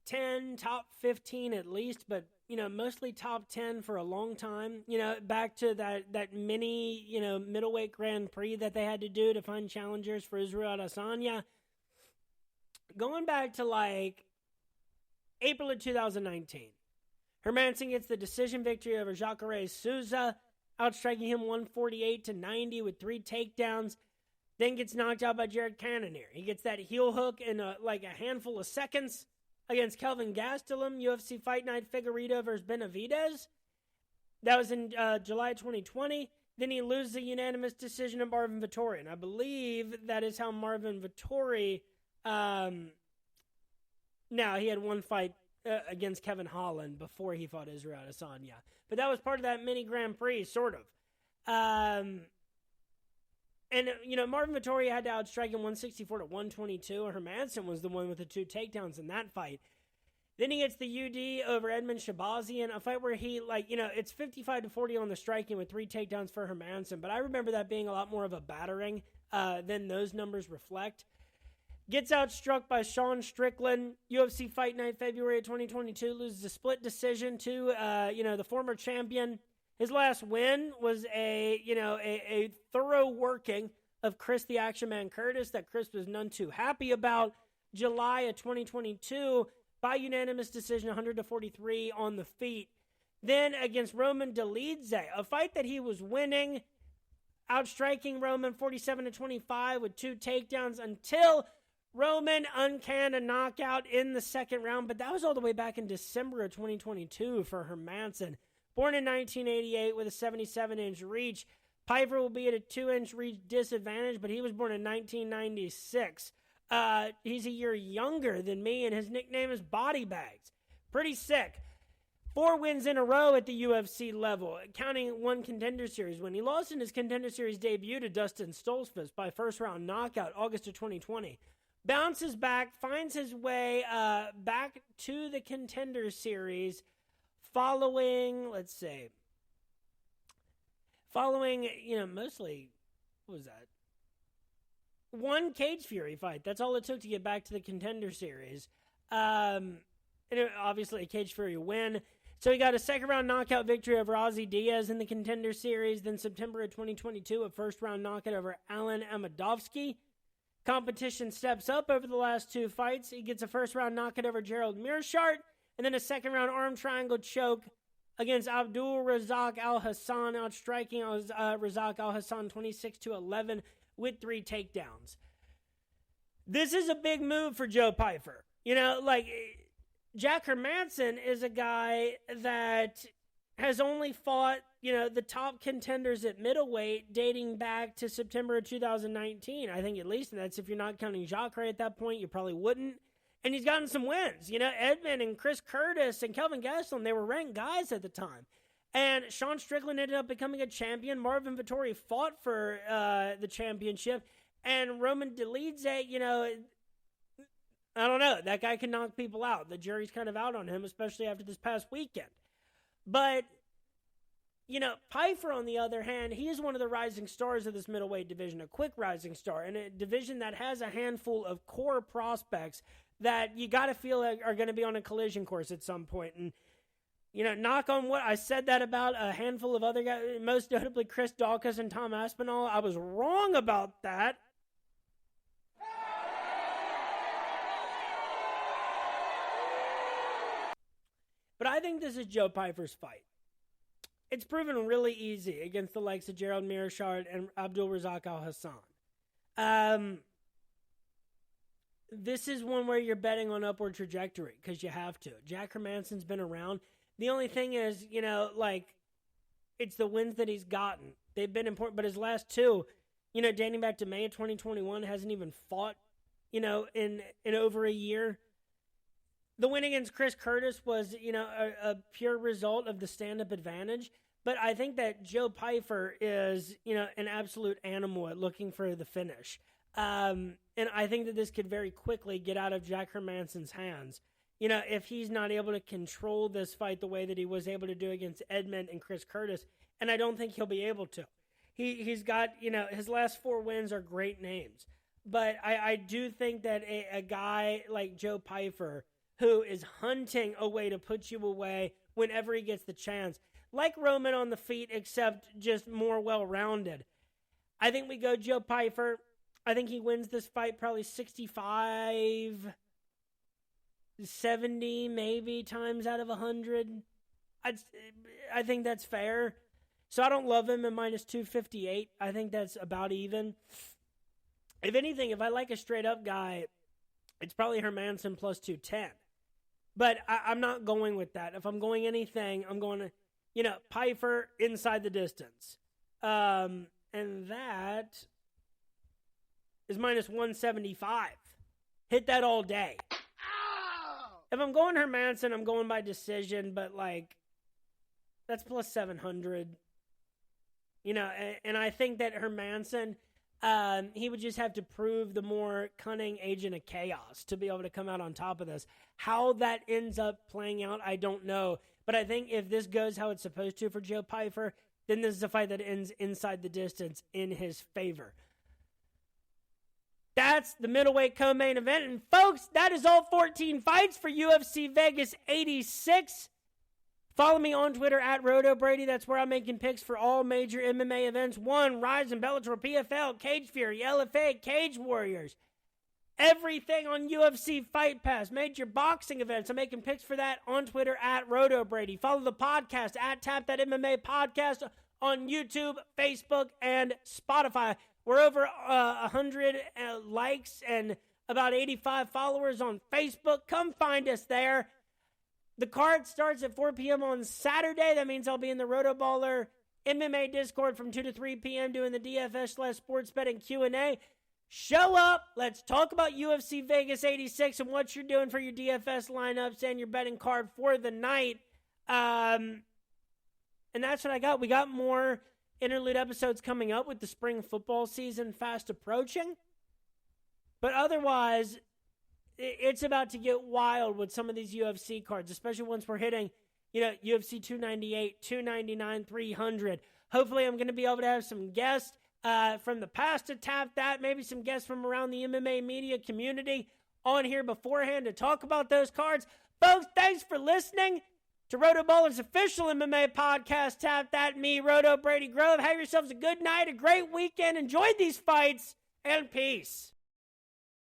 10, top 15 at least, but, mostly top 10 for a long time. Back to that mini, middleweight Grand Prix that they had to do to find challengers for Israel Adesanya. Going back to, April of 2019. Hermansson gets the decision victory over Jacare Souza, outstriking him 148-90 with 3 takedowns. Then gets knocked out by Jared Cannonier. He gets that heel hook in a handful of seconds against Kelvin Gastelum, UFC Fight Night Figueiredo versus Benavidez. That was in July 2020. Then he loses a unanimous decision to Marvin Vettori. And I believe that is how Marvin Vettori... now, he had one fight against Kevin Holland before he fought Israel Adesanya. But that was part of that mini Grand Prix, sort of. Marvin Vettori had to outstrike him 164-122. Hermansson was the one with the 2 takedowns in that fight. Then he gets the UD over Edmund Shabazian, a fight where he, it's 55-40 on the striking with 3 takedowns for Hermansson. But I remember that being a lot more of a battering than those numbers reflect. Gets outstruck by Sean Strickland. UFC Fight Night February 2022, loses a split decision to, the former champion. His last win was a thorough working of Chris the Action Man Curtis that Chris was none too happy about. July of 2022, by unanimous decision, 100-43 on the feet. Then against Roman Dolidze, a fight that he was winning, outstriking Roman 47-25 with 2 takedowns until Roman uncanned a knockout in the second round. But that was all the way back in December of 2022 for Hermansson. Born in 1988 with a 77-inch reach, Pyfer will be at a 2-inch reach disadvantage, but he was born in 1996. He's a year younger than me, and his nickname is Body Bags. Pretty sick. 4 wins in a row at the UFC level, counting 1 Contender Series win. He lost in his Contender Series debut to Dustin Stoltzfus by first-round knockout, August of 2020. Bounces back, finds his way back to the Contender Series following, mostly, what was that? 1 Cage Fury fight. That's all it took to get back to the Contender Series. Obviously a Cage Fury win. So he got a second-round knockout victory over Ozzy Diaz in the Contender Series. Then September of 2022, a first-round knockout over Alan Amadovsky. Competition steps up over the last 2 fights. He gets a first-round knockout over Gerald Mearshart, and then a second-round arm triangle choke against Abdul Razak Al Hassan, outstriking Razak Al Hassan 26-11 with 3 takedowns. This is a big move for Joe Pyfer. Jack Hermansson is a guy that has only fought, the top contenders at middleweight dating back to September of 2019. I think at least, and that's if you're not counting Jacare at that point, you probably wouldn't. And he's gotten some wins. Edmund and Chris Curtis and Kelvin Gastelum, they were ranked guys at the time. And Sean Strickland ended up becoming a champion. Marvin Vettori fought for the championship. And Roman Dolidze, I don't know. That guy can knock people out. The jury's kind of out on him, especially after this past weekend. But, Pyfer, on the other hand, he is one of the rising stars of this middleweight division, a quick rising star, in a division that has a handful of core prospects that you got to feel like are going to be on a collision course at some point. And, knock on wood, I said that about a handful of other guys, most notably Chris Daukaus and Tom Aspinall. I was wrong about that. But I think this is Joe Pyfer's fight. It's proven really easy against the likes of Gerald Mearshart and Abdul Razak Al Hassan. This is one where you're betting on upward trajectory because you have to. Jack Hermansson's been around. The only thing is, it's the wins that he's gotten. They've been important, but his last two, dating back to May of 2021, hasn't even fought, in over a year. The win against Chris Curtis was, a pure result of the stand-up advantage. But I think that Joe Pyfer is, an absolute animal at looking for the finish. And I think that this could very quickly get out of Jack Hermansson's hands. If he's not able to control this fight the way that he was able to do against Edmund and Chris Curtis, and I don't think he'll be able to. He's got, his last 4 wins are great names. But I do think that a guy like Joe Pyfer, who is hunting a way to put you away whenever he gets the chance, like Roman on the feet, except just more well-rounded. I think we go Joe Pyfer. I think he wins this fight probably 65, 70 maybe times out of 100. I think that's fair. So I don't love him at minus 258. I think that's about even. If anything, if I like a straight-up guy, it's probably Hermansson plus 210. But I'm not going with that. If I'm going anything, I'm going to, Pyfer inside the distance. And that is minus 175. Hit that all day. If I'm going Hermansson, I'm going by decision, but that's plus 700. And I think that Hermansson, he would just have to prove the more cunning agent of chaos to be able to come out on top of this. How that ends up playing out, I don't know. But I think if this goes how it's supposed to for Joe Pyfer, then this is a fight that ends inside the distance in his favor. That's the middleweight co-main event. And folks, that is all 14 fights for UFC Vegas 86. Follow me on Twitter at RotoBrady. That's where I'm making picks for all major MMA events. One, Rise and Bellator, PFL, Cage Fury, LFA, Cage Warriors. Everything on UFC Fight Pass. Major boxing events. I'm making picks for that on Twitter at RotoBrady. Follow the podcast at Tap That MMA Podcast on YouTube, Facebook, and Spotify. We're over 100 likes and about 85 followers on Facebook. Come find us there. The card starts at 4 p.m. on Saturday. That means I'll be in the RotoBaller MMA Discord from 2 to 3 p.m. doing the DFS/sports betting Q&A. Show up. Let's talk about UFC Vegas 86 and what you're doing for your DFS lineups and your betting card for the night. And that's what I got. We got more interlude episodes coming up with the spring football season fast approaching. But otherwise, it's about to get wild with some of these UFC cards, especially once we're hitting, UFC 298, 299, 300. Hopefully I'm going to be able to have some guests from the past to tap that, maybe some guests from around the MMA media community on here beforehand to talk about those cards. Folks, thanks for listening to RotoBaller's official MMA podcast, Tap That, me, RotoBrady Grove. Have yourselves a good night, a great weekend. Enjoy these fights, and peace.